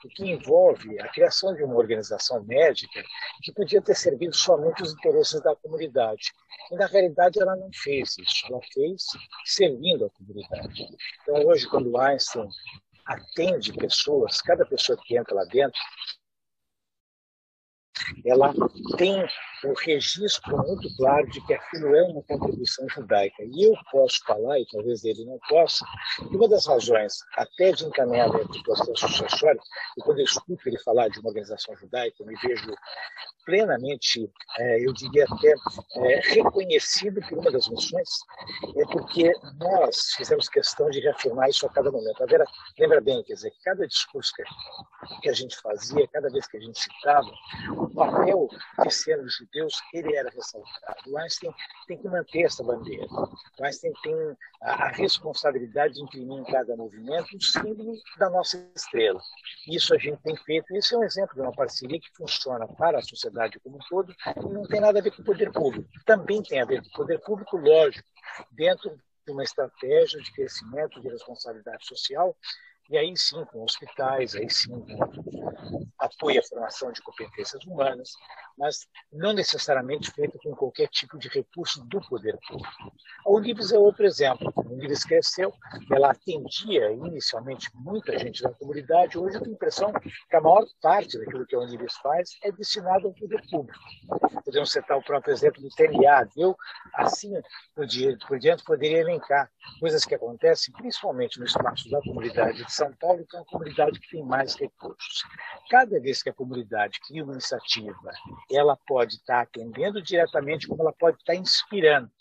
E que envolve a criação de uma organização médica que podia ter servido somente os interesses da comunidade. E, na realidade, ela não fez isso, ela fez servindo a comunidade. Então, hoje, quando Einstein atende pessoas, cada pessoa que entra lá dentro, ela tem o registro muito claro de que aquilo é uma contribuição judaica. E eu posso falar, e talvez ele não possa, que uma das razões até de encaminhamento do processo sucessório, e quando eu escuto ele falar de uma organização judaica, eu me vejo plenamente, eu diria até, reconhecido por uma das missões, é porque nós fizemos questão de reafirmar isso a cada momento. A Vera lembra bem, quer dizer, cada discurso que a gente fazia, cada vez que a gente citava, o papel de sermos judeus, ele era ressaltado. O Einstein tem que manter essa bandeira. O Einstein tem a responsabilidade de imprimir em cada movimento o símbolo da nossa estrela. Isso a gente tem feito. Esse é um exemplo de uma parceria que funciona para a sociedade como um todo e não tem nada a ver com o poder público. Também tem a ver com o poder público, lógico, dentro de uma estratégia de crescimento, de responsabilidade social, E aí sim, com hospitais, aí sim, com apoio à formação de competências humanas, mas não necessariamente feito com qualquer tipo de recurso do poder público. A Unibis é outro exemplo. A Unibis cresceu, ela atendia inicialmente muita gente da comunidade. Hoje eu tenho a impressão que a maior parte daquilo que a Unibis faz é destinado ao poder público. Podemos citar o próprio exemplo do TNA. Eu, assim por diante, poderia elencar coisas que acontecem principalmente no espaço da comunidade de São Paulo, que é uma comunidade que tem mais recursos. Cada vez que a comunidade cria uma iniciativa, ela pode estar atendendo diretamente, como ela pode estar inspirando.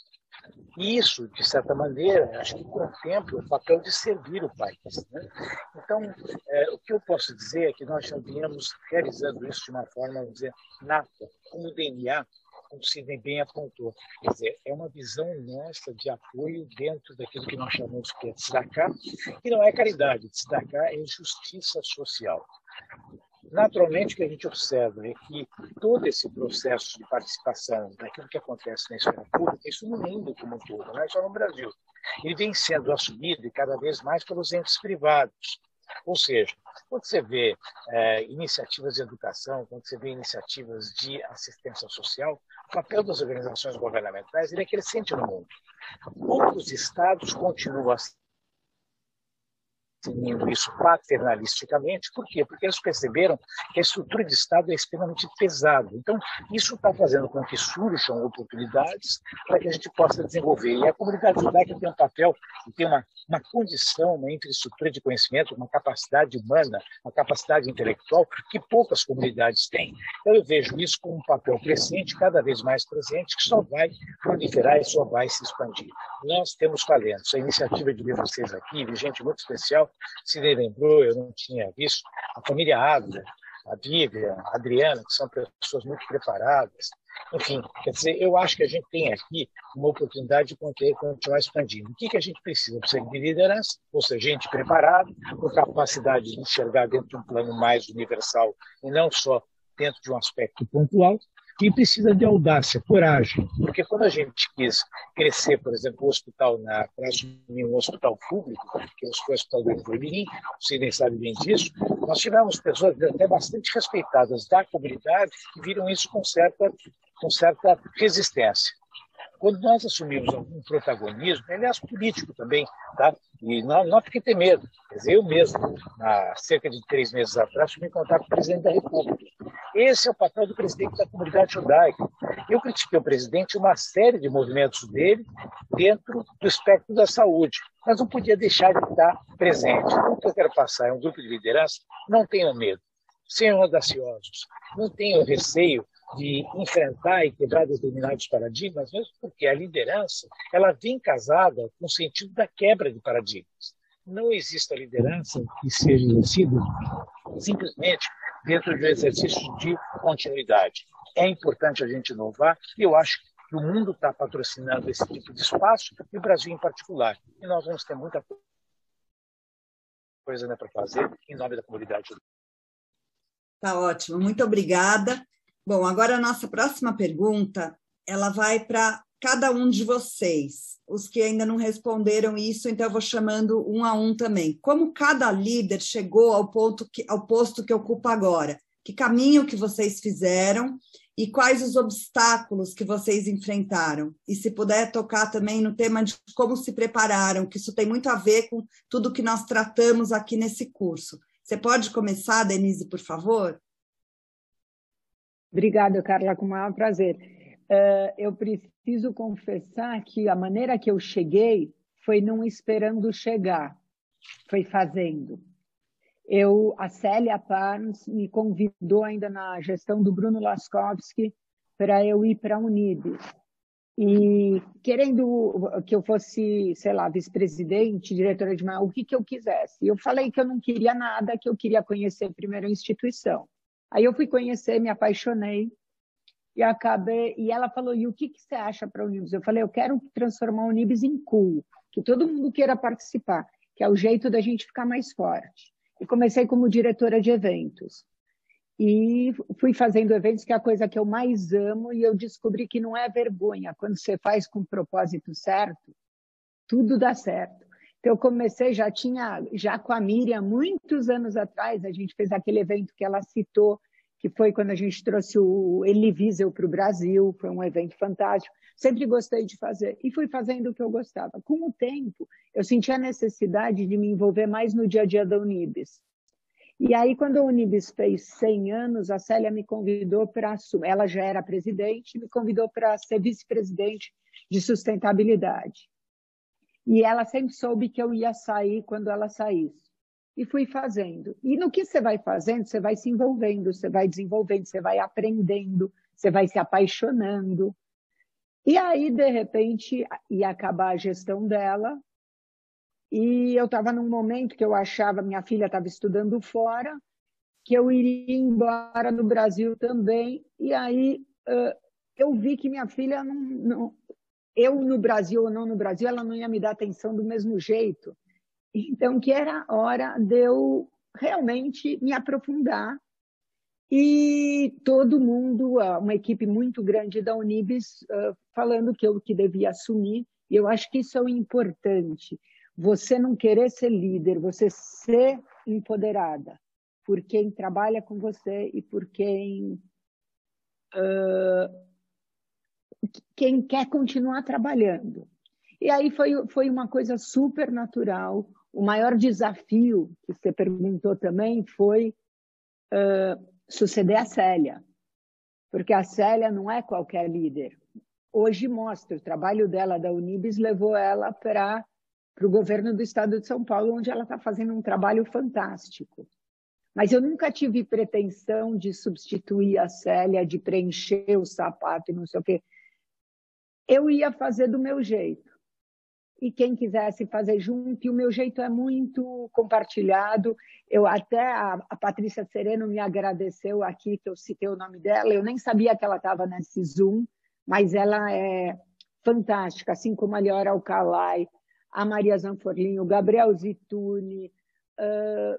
E isso, de certa maneira, acho que contempla o papel de servir o país, né? Então, o que eu posso dizer é que nós já viemos realizando isso de uma forma, vamos dizer, nata, como o DNA, como o Sidney bem apontou. Quer dizer, é uma visão nossa de apoio dentro daquilo que nós chamamos de tzedakah, que não é caridade, tzedakah é justiça social. Naturalmente, o que a gente observa é que todo esse processo de participação daquilo que acontece na esfera pública, isso no mundo como um todo, não é só no Brasil, ele vem sendo assumido e cada vez mais pelos entes privados. Ou seja, quando você vê iniciativas de educação, quando você vê iniciativas de assistência social, o papel das organizações governamentais ele é crescente no mundo. Poucos estados continuam assumindo isso paternalisticamente. Por quê? Porque eles perceberam que a estrutura de Estado é extremamente pesada. Então, isso está fazendo com que surjam oportunidades para que a gente possa desenvolver. E a comunidade judaica tem um papel, tem uma condição, uma infraestrutura de conhecimento, uma capacidade humana, uma capacidade intelectual que poucas comunidades têm. Então, eu vejo isso como um papel crescente, cada vez mais presente, que só vai proliferar e só vai se expandir. Nós temos talentos. A iniciativa de ver vocês aqui, de gente muito especial, se lembrou, eu não tinha visto, a família Adler, a Vivian, a Adriana, que são pessoas muito preparadas. Enfim, quer dizer, eu acho que a gente tem aqui uma oportunidade de continuar expandindo. O que a gente precisa? Precisa de liderança, ou seja, gente preparada, com capacidade de enxergar dentro de um plano mais universal e não só dentro de um aspecto pontual. E precisa de audácia, coragem, porque quando a gente quis crescer, por exemplo, o hospital para assumir um hospital público, que foi o Hospital do Ivor-Mirim, o Sidney sabe bem disso, nós tivemos pessoas até bastante respeitadas da comunidade que viram isso com certa resistência. Quando nós assumimos algum protagonismo, aliás, político também, tá? E não porque ter medo. Quer dizer, eu mesmo, há cerca de 3 meses atrás, fui me encontrar com o presidente da República. Esse é o papel do presidente da comunidade judaica. Eu critiquei o presidente uma série de movimentos dele dentro do espectro da saúde, mas não podia deixar de estar presente. Então, o que eu quero passar é um grupo de liderança, não tenham medo, sejam audaciosos, não tenham receio de enfrentar e quebrar determinados paradigmas, mesmo porque a liderança ela vem casada com o sentido da quebra de paradigmas. Não existe a liderança que seja exercida simplesmente dentro de um exercício de continuidade. É importante a gente inovar e eu acho que o mundo está patrocinando esse tipo de espaço e o Brasil em particular. E nós vamos ter muita coisa para fazer em nome da comunidade. Tá ótimo, muito obrigada. Bom, agora a nossa próxima pergunta, ela vai para cada um de vocês. Os que ainda não responderam isso, então eu vou chamando um a um também. Como cada líder chegou ao posto que ocupa agora? Que caminho que vocês fizeram e quais os obstáculos que vocês enfrentaram? E se puder tocar também no tema de como se prepararam, que isso tem muito a ver com tudo que nós tratamos aqui nesse curso. Você pode começar, Denise, por favor? Obrigada, Carla, com o maior prazer. Eu preciso confessar que a maneira que eu cheguei foi não esperando chegar, foi fazendo. A Célia Parnes me convidou ainda na gestão do Bruno Laskowski para eu ir para a Unibis. E querendo que eu fosse, sei lá, vice-presidente, diretora de o que eu quisesse. Eu falei que eu não queria nada, que eu queria conhecer primeiro a instituição. Aí eu fui conhecer, me apaixonei e acabei. E ela falou: e o que você acha para a Unibis? Eu falei: eu quero transformar a Unibis em cool, que todo mundo queira participar, que é o jeito da gente ficar mais forte. E comecei como diretora de eventos. E fui fazendo eventos, que é a coisa que eu mais amo, e eu descobri que não é vergonha. Quando você faz com o propósito certo, tudo dá certo. Então, eu comecei, já com a Miriam, muitos anos atrás, a gente fez aquele evento que ela citou, que foi quando a gente trouxe o Elie Wiesel para o Brasil, foi um evento fantástico. Sempre gostei de fazer, e fui fazendo o que eu gostava. Com o tempo, eu senti a necessidade de me envolver mais no dia a dia da Unibis. E aí, quando a Unibis fez 100 anos, a Célia me convidou para assumir. Ela já era presidente, me convidou para ser vice-presidente de sustentabilidade. E ela sempre soube que eu ia sair quando ela saísse. E fui fazendo. E no que você vai fazendo, você vai se envolvendo, você vai desenvolvendo, você vai aprendendo, você vai se apaixonando. E aí, de repente, ia acabar a gestão dela. E eu estava num momento que eu achava, minha filha estava estudando fora, que eu iria embora no Brasil também. E aí eu vi que minha filha eu no Brasil ou não no Brasil, ela não ia me dar atenção do mesmo jeito. Então, que era hora de eu realmente me aprofundar. E todo mundo, uma equipe muito grande da Unibis, falando que eu que devia assumir. E eu acho que isso é o importante. Você não querer ser líder, você ser empoderada por quem trabalha com você e por quem quer continuar trabalhando. E aí foi uma coisa super natural. O maior desafio, que você perguntou também, foi suceder a Célia. Porque a Célia não é qualquer líder. Hoje mostra, o trabalho dela da Unibis levou ela para o governo do estado de São Paulo, onde ela está fazendo um trabalho fantástico. Mas eu nunca tive pretensão de substituir a Célia, de preencher o sapato e não sei o quê. Eu ia fazer do meu jeito. E quem quisesse fazer junto, e o meu jeito é muito compartilhado. A Patrícia Sereno me agradeceu aqui, que eu citei o nome dela. Eu nem sabia que ela estava nesse Zoom, mas ela é fantástica, assim como a Liora Alcalay, a Maria Zanforlin, o Gabriel Zituni.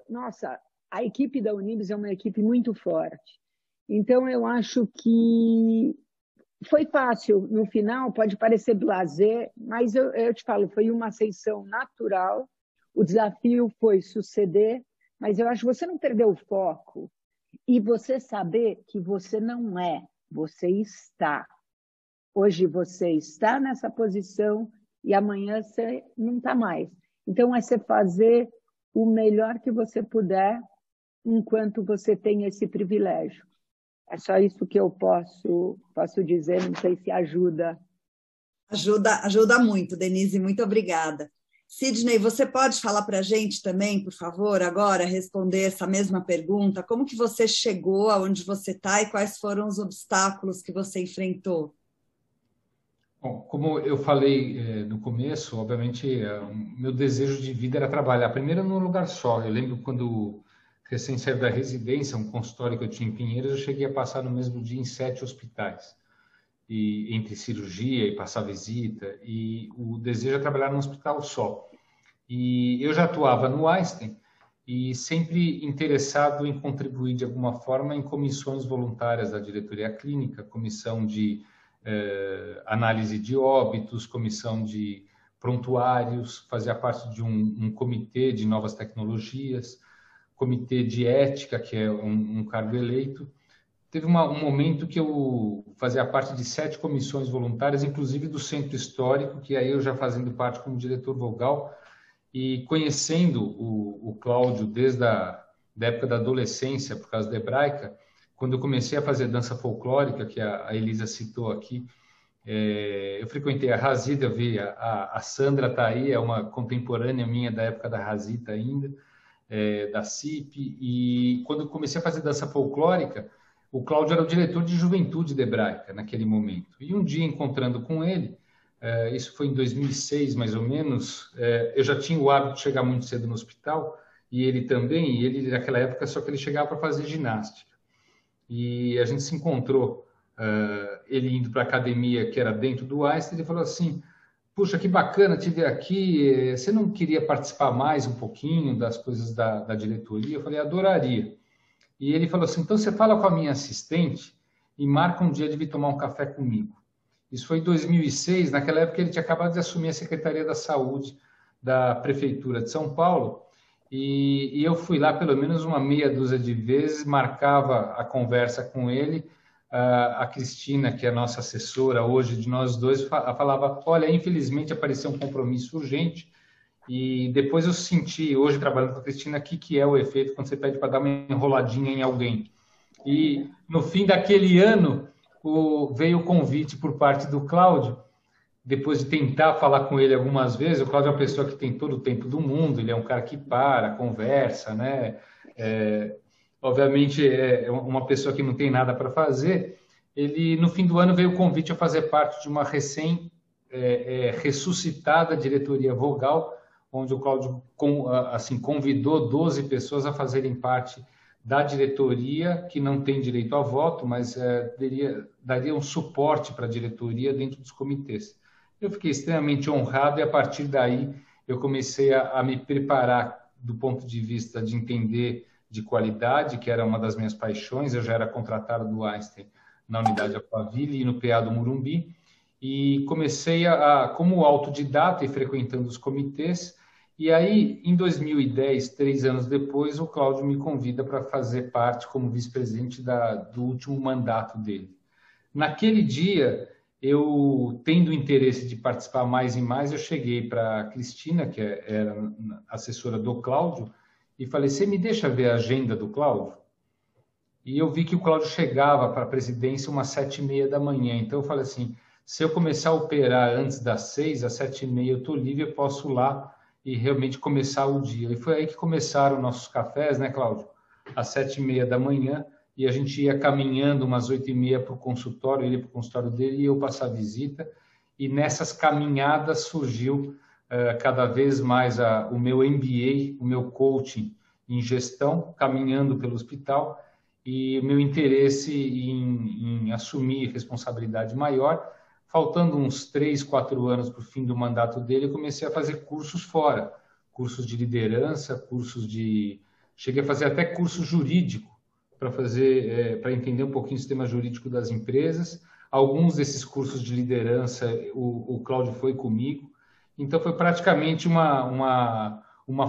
Nossa, a equipe da Unibis é uma equipe muito forte. Então, eu acho que foi fácil. No final, pode parecer blasé, mas eu te falo, foi uma ascensão natural. O desafio foi suceder, mas eu acho que você não perdeu o foco e você saber que você não é, você está. Hoje você está nessa posição e amanhã você não está mais. Então, é você fazer o melhor que você puder enquanto você tem esse privilégio. É só isso que eu posso dizer, não sei se ajuda. Ajuda muito, Denise, muito obrigada. Sidney, você pode falar para a gente também, por favor, agora, responder essa mesma pergunta? Como que você chegou aonde você está e quais foram os obstáculos que você enfrentou? Bom, como eu falei no começo, obviamente, o meu desejo de vida era trabalhar primeiro num lugar só. Eu lembro quando recém saí da residência, um consultório que eu tinha em Pinheiros, eu cheguei a passar no mesmo dia em 7 hospitais, e entre cirurgia e passar visita, e o desejo é trabalhar num hospital só. E eu já atuava no Einstein e sempre interessado em contribuir de alguma forma em comissões voluntárias da diretoria clínica, comissão de análise de óbitos, comissão de prontuários, fazia parte de um comitê de novas tecnologias, comitê de ética, que é um cargo eleito. Teve um momento que eu fazia parte de 7 comissões voluntárias, inclusive do Centro Histórico, que aí eu já fazendo parte como diretor vogal, e conhecendo o Cláudio desde a época da adolescência, por causa da Hebraica, quando eu comecei a fazer dança folclórica, que a Elisa citou aqui, eu frequentei a Razita, eu vi a Sandra está aí, é uma contemporânea minha da época da Razita ainda, da CIP, e quando eu comecei a fazer dança folclórica, o Cláudio era o diretor de juventude da Hebraica naquele momento. E um dia, encontrando com ele, isso foi em 2006, mais ou menos, eu já tinha o hábito de chegar muito cedo no hospital, e ele também, e ele naquela época, só que ele chegava para fazer ginástica. E a gente se encontrou, ele indo para a academia que era dentro do Einstein, ele falou assim: puxa, que bacana te ver aqui, você não queria participar mais um pouquinho das coisas da diretoria? Eu falei: adoraria. E ele falou assim: então você fala com a minha assistente e marca um dia de vir tomar um café comigo. Isso foi em 2006, naquela época ele tinha acabado de assumir a Secretaria da Saúde da Prefeitura de São Paulo, e eu fui lá pelo menos uma meia dúzia de vezes, marcava a conversa com ele. A Cristina, que é a nossa assessora hoje de nós dois, falava, olha, infelizmente apareceu um compromisso urgente, e depois eu senti, hoje trabalhando com a Cristina, que é o efeito quando você pede para dar uma enroladinha em alguém. E no fim daquele ano, veio o convite por parte do Cláudio, depois de tentar falar com ele algumas vezes. O Cláudio é uma pessoa que tem todo o tempo do mundo, ele é um cara que conversa, né? Obviamente, é uma pessoa que não tem nada para fazer. Ele, no fim do ano, veio o convite a fazer parte de uma ressuscitada diretoria Vogal, onde o Cláudio convidou 12 pessoas a fazerem parte da diretoria, que não tem direito a voto, mas daria um suporte para a diretoria dentro dos comitês. Eu fiquei extremamente honrado, e a partir daí eu comecei a me preparar do ponto de vista de entender de qualidade, que era uma das minhas paixões. Eu já era contratado do Einstein na unidade Alphaville e no PA do Morumbi, e comecei como autodidata e frequentando os comitês. E aí, em 2010, 3 anos depois, o Cláudio me convida para fazer parte como vice-presidente do último mandato dele. Naquele dia, eu, tendo interesse de participar mais e mais, eu cheguei para a Cristina, que era assessora do Cláudio, e falei, você me deixa ver a agenda do Cláudio? E eu vi que o Cláudio chegava para a presidência umas 7h30 da manhã. Então eu falei assim, se eu começar a operar antes das 6, às 7h30 eu estou livre, eu posso ir lá e realmente começar o dia. E foi aí que começaram nossos cafés, né, Cláudio? Às 7h30 da manhã, e a gente ia caminhando umas 8h30 para o consultório, ele para o consultório dele e eu passar a visita. E nessas caminhadas surgiu cada vez mais o meu MBA, o meu coaching em gestão, caminhando pelo hospital, e o meu interesse em assumir responsabilidade maior. Faltando uns 3, 4 anos para o fim do mandato dele, eu comecei a fazer cursos fora, cursos de liderança, cheguei a fazer até curso jurídico, para entender um pouquinho o sistema jurídico das empresas. Alguns desses cursos de liderança, o Cláudio foi comigo. Então, foi praticamente uma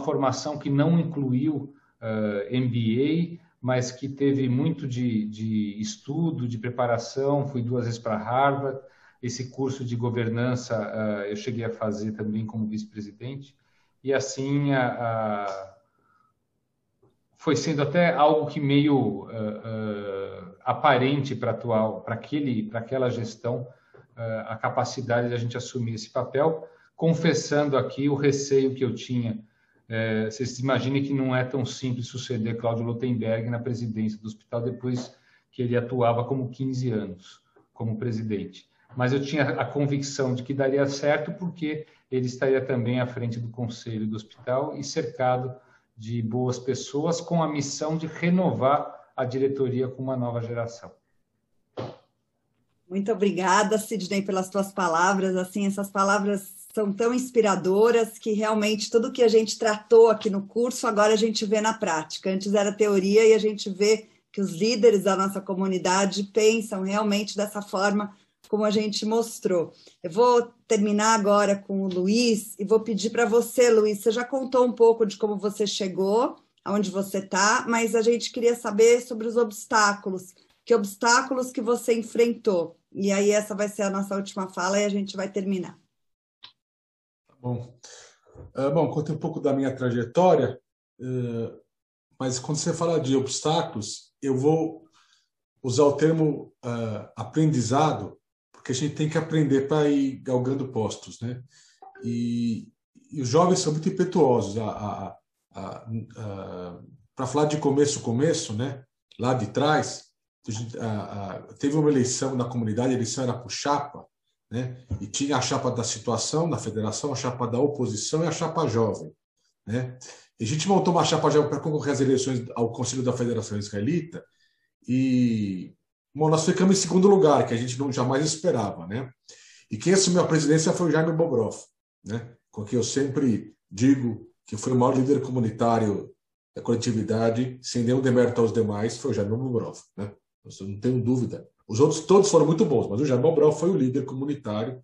formação que não incluiu MBA, mas que teve muito de estudo, de preparação. Fui 2 vezes para Harvard. Esse curso de governança eu cheguei a fazer também como vice-presidente. E assim foi sendo até algo que meio aparente para aquela gestão, a capacidade de a gente assumir esse papel, confessando aqui o receio que eu tinha. Vocês imaginem que não é tão simples suceder Cláudio Lotenberg na presidência do hospital depois que ele atuava como 15 anos como presidente. Mas eu tinha a convicção de que daria certo, porque ele estaria também à frente do conselho do hospital e cercado de boas pessoas, com a missão de renovar a diretoria com uma nova geração. Muito obrigada, Sidney, pelas tuas palavras. Assim, essas palavras são tão inspiradoras que realmente tudo que a gente tratou aqui no curso, agora a gente vê na prática. Antes era teoria e a gente vê que os líderes da nossa comunidade pensam realmente dessa forma como a gente mostrou. Eu vou terminar agora com o Luiz e vou pedir para você, Luiz, você já contou um pouco de como você chegou, aonde você está, mas a gente queria saber sobre os obstáculos. Que obstáculos que você enfrentou? E aí essa vai ser a nossa última fala e a gente vai terminar. Bom, contei um pouco da minha trajetória, mas quando você fala de obstáculos, eu vou usar o termo aprendizado, porque a gente tem que aprender para ir galgando postos, né? E os jovens são muito impetuosos. Para falar de começo, né? Lá de trás, teve uma eleição na comunidade, a eleição era por chapa, né? E tinha a chapa da situação na federação, a chapa da oposição e a chapa jovem, né? E a gente montou uma chapa jovem para concorrer às eleições ao Conselho da Federação Israelita e nós ficamos em segundo lugar, que a gente jamais esperava, né? E quem assumiu a presidência foi o Jaime Bobroff, né? Com quem eu sempre digo que foi o maior líder comunitário da coletividade, sem nenhum demérito aos demais, foi o Jaime Bobroff, né? Eu não tenho dúvida. Os outros todos foram muito bons, mas o Jaime Bobroff foi o líder comunitário.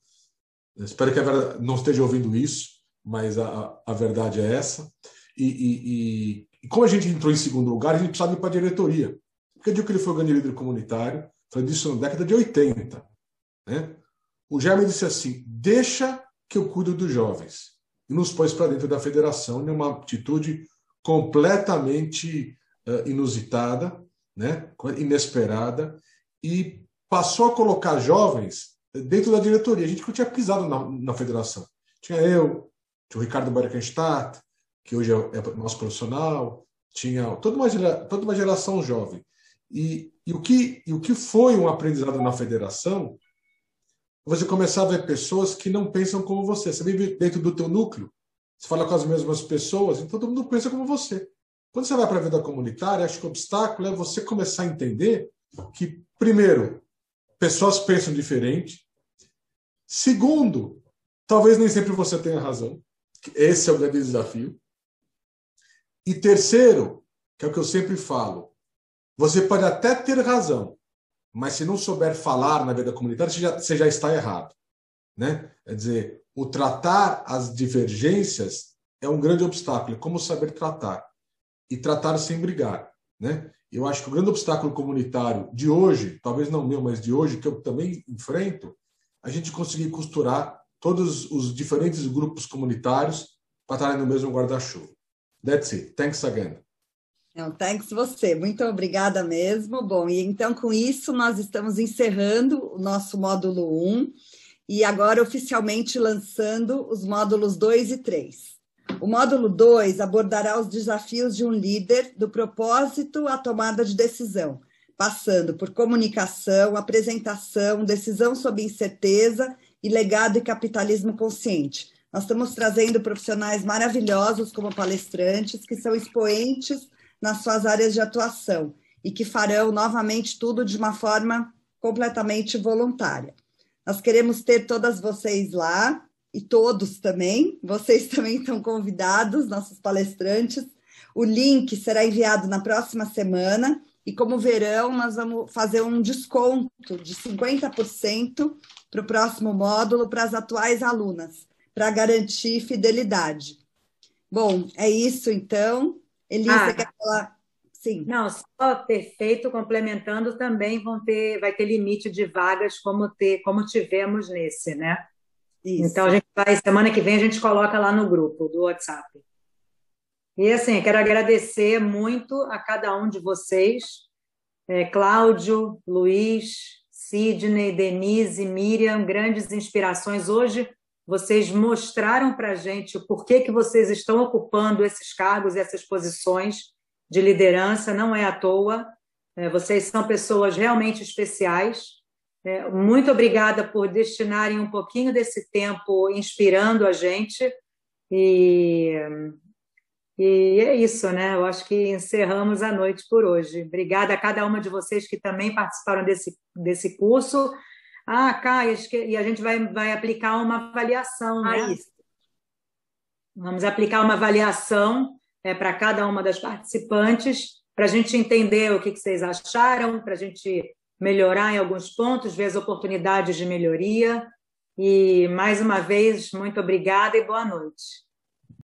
Eu espero que a Vera não esteja ouvindo isso, mas a verdade é essa. E como a gente entrou em segundo lugar, a gente precisava ir para a diretoria. Porque o dia que ele foi ganhar líder comunitário, foi disso na década de 80. Né? O Germe disse assim, deixa que eu cuido dos jovens. E nos pôs para dentro da federação, numa atitude completamente inusitada, né? Inesperada, e passou a colocar jovens dentro da diretoria. A gente não tinha pisado na federação. Tinha eu, tinha o Ricardo Berekenstadt, que hoje é nosso profissional, tinha toda uma geração jovem. E o que foi um aprendizado na federação, você começar a ver pessoas que não pensam como você. Você vive dentro do teu núcleo, você fala com as mesmas pessoas, e todo mundo pensa como você. Quando você vai para a vida comunitária, acho que o obstáculo é você começar a entender que, primeiro, pessoas pensam diferente. Segundo, talvez nem sempre você tenha razão. Esse é o grande desafio. E terceiro, que é o que eu sempre falo, você pode até ter razão, mas se não souber falar na vida comunitária, você já está errado. Né? Quer dizer, o tratar as divergências é um grande obstáculo. É como saber tratar. E tratar sem brigar. Né? Eu acho que o grande obstáculo comunitário de hoje, talvez não meu, mas de hoje, que eu também enfrento, a gente conseguir costurar todos os diferentes grupos comunitários para estarem no mesmo guarda-chuva. That's it. Thanks again. Não, thanks você. Muito obrigada mesmo. Bom, e então com isso nós estamos encerrando o nosso módulo 1 e agora oficialmente lançando os módulos 2 e 3. O módulo 2 abordará os desafios de um líder do propósito à tomada de decisão, passando por comunicação, apresentação, decisão sob incerteza e legado e capitalismo consciente. Nós estamos trazendo profissionais maravilhosos como palestrantes, que são expoentes nas suas áreas de atuação e que farão novamente tudo de uma forma completamente voluntária. Nós queremos ter todas vocês lá e todos também. Vocês também estão convidados, nossos palestrantes. O link será enviado na próxima semana e, como verão, nós vamos fazer um desconto de 50% para o próximo módulo para as atuais alunas, para garantir fidelidade. Bom, é isso então. Elisa, quer falar? Sim. Não, só perfeito, complementando também vai ter limite de vagas como tivemos nesse, né? Isso. Então, semana que vem a gente coloca lá no grupo do WhatsApp. E assim, quero agradecer muito a cada um de vocês, Cláudio, Luiz, Sidney, Denise, Miriam, grandes inspirações. Hoje vocês mostraram para a gente o porquê que vocês estão ocupando esses cargos, essas posições de liderança, não é à toa. Vocês são pessoas realmente especiais. Muito obrigada por destinarem um pouquinho desse tempo inspirando a gente. E é isso, né? Eu acho que encerramos a noite por hoje. Obrigada a cada uma de vocês que também participaram desse curso. Cá, e a gente vai aplicar uma avaliação, né? Isso. Vamos aplicar uma avaliação para cada uma das participantes, para a gente entender o que vocês acharam, para a gente melhorar em alguns pontos, ver as oportunidades de melhoria. E, mais uma vez, muito obrigada e boa noite.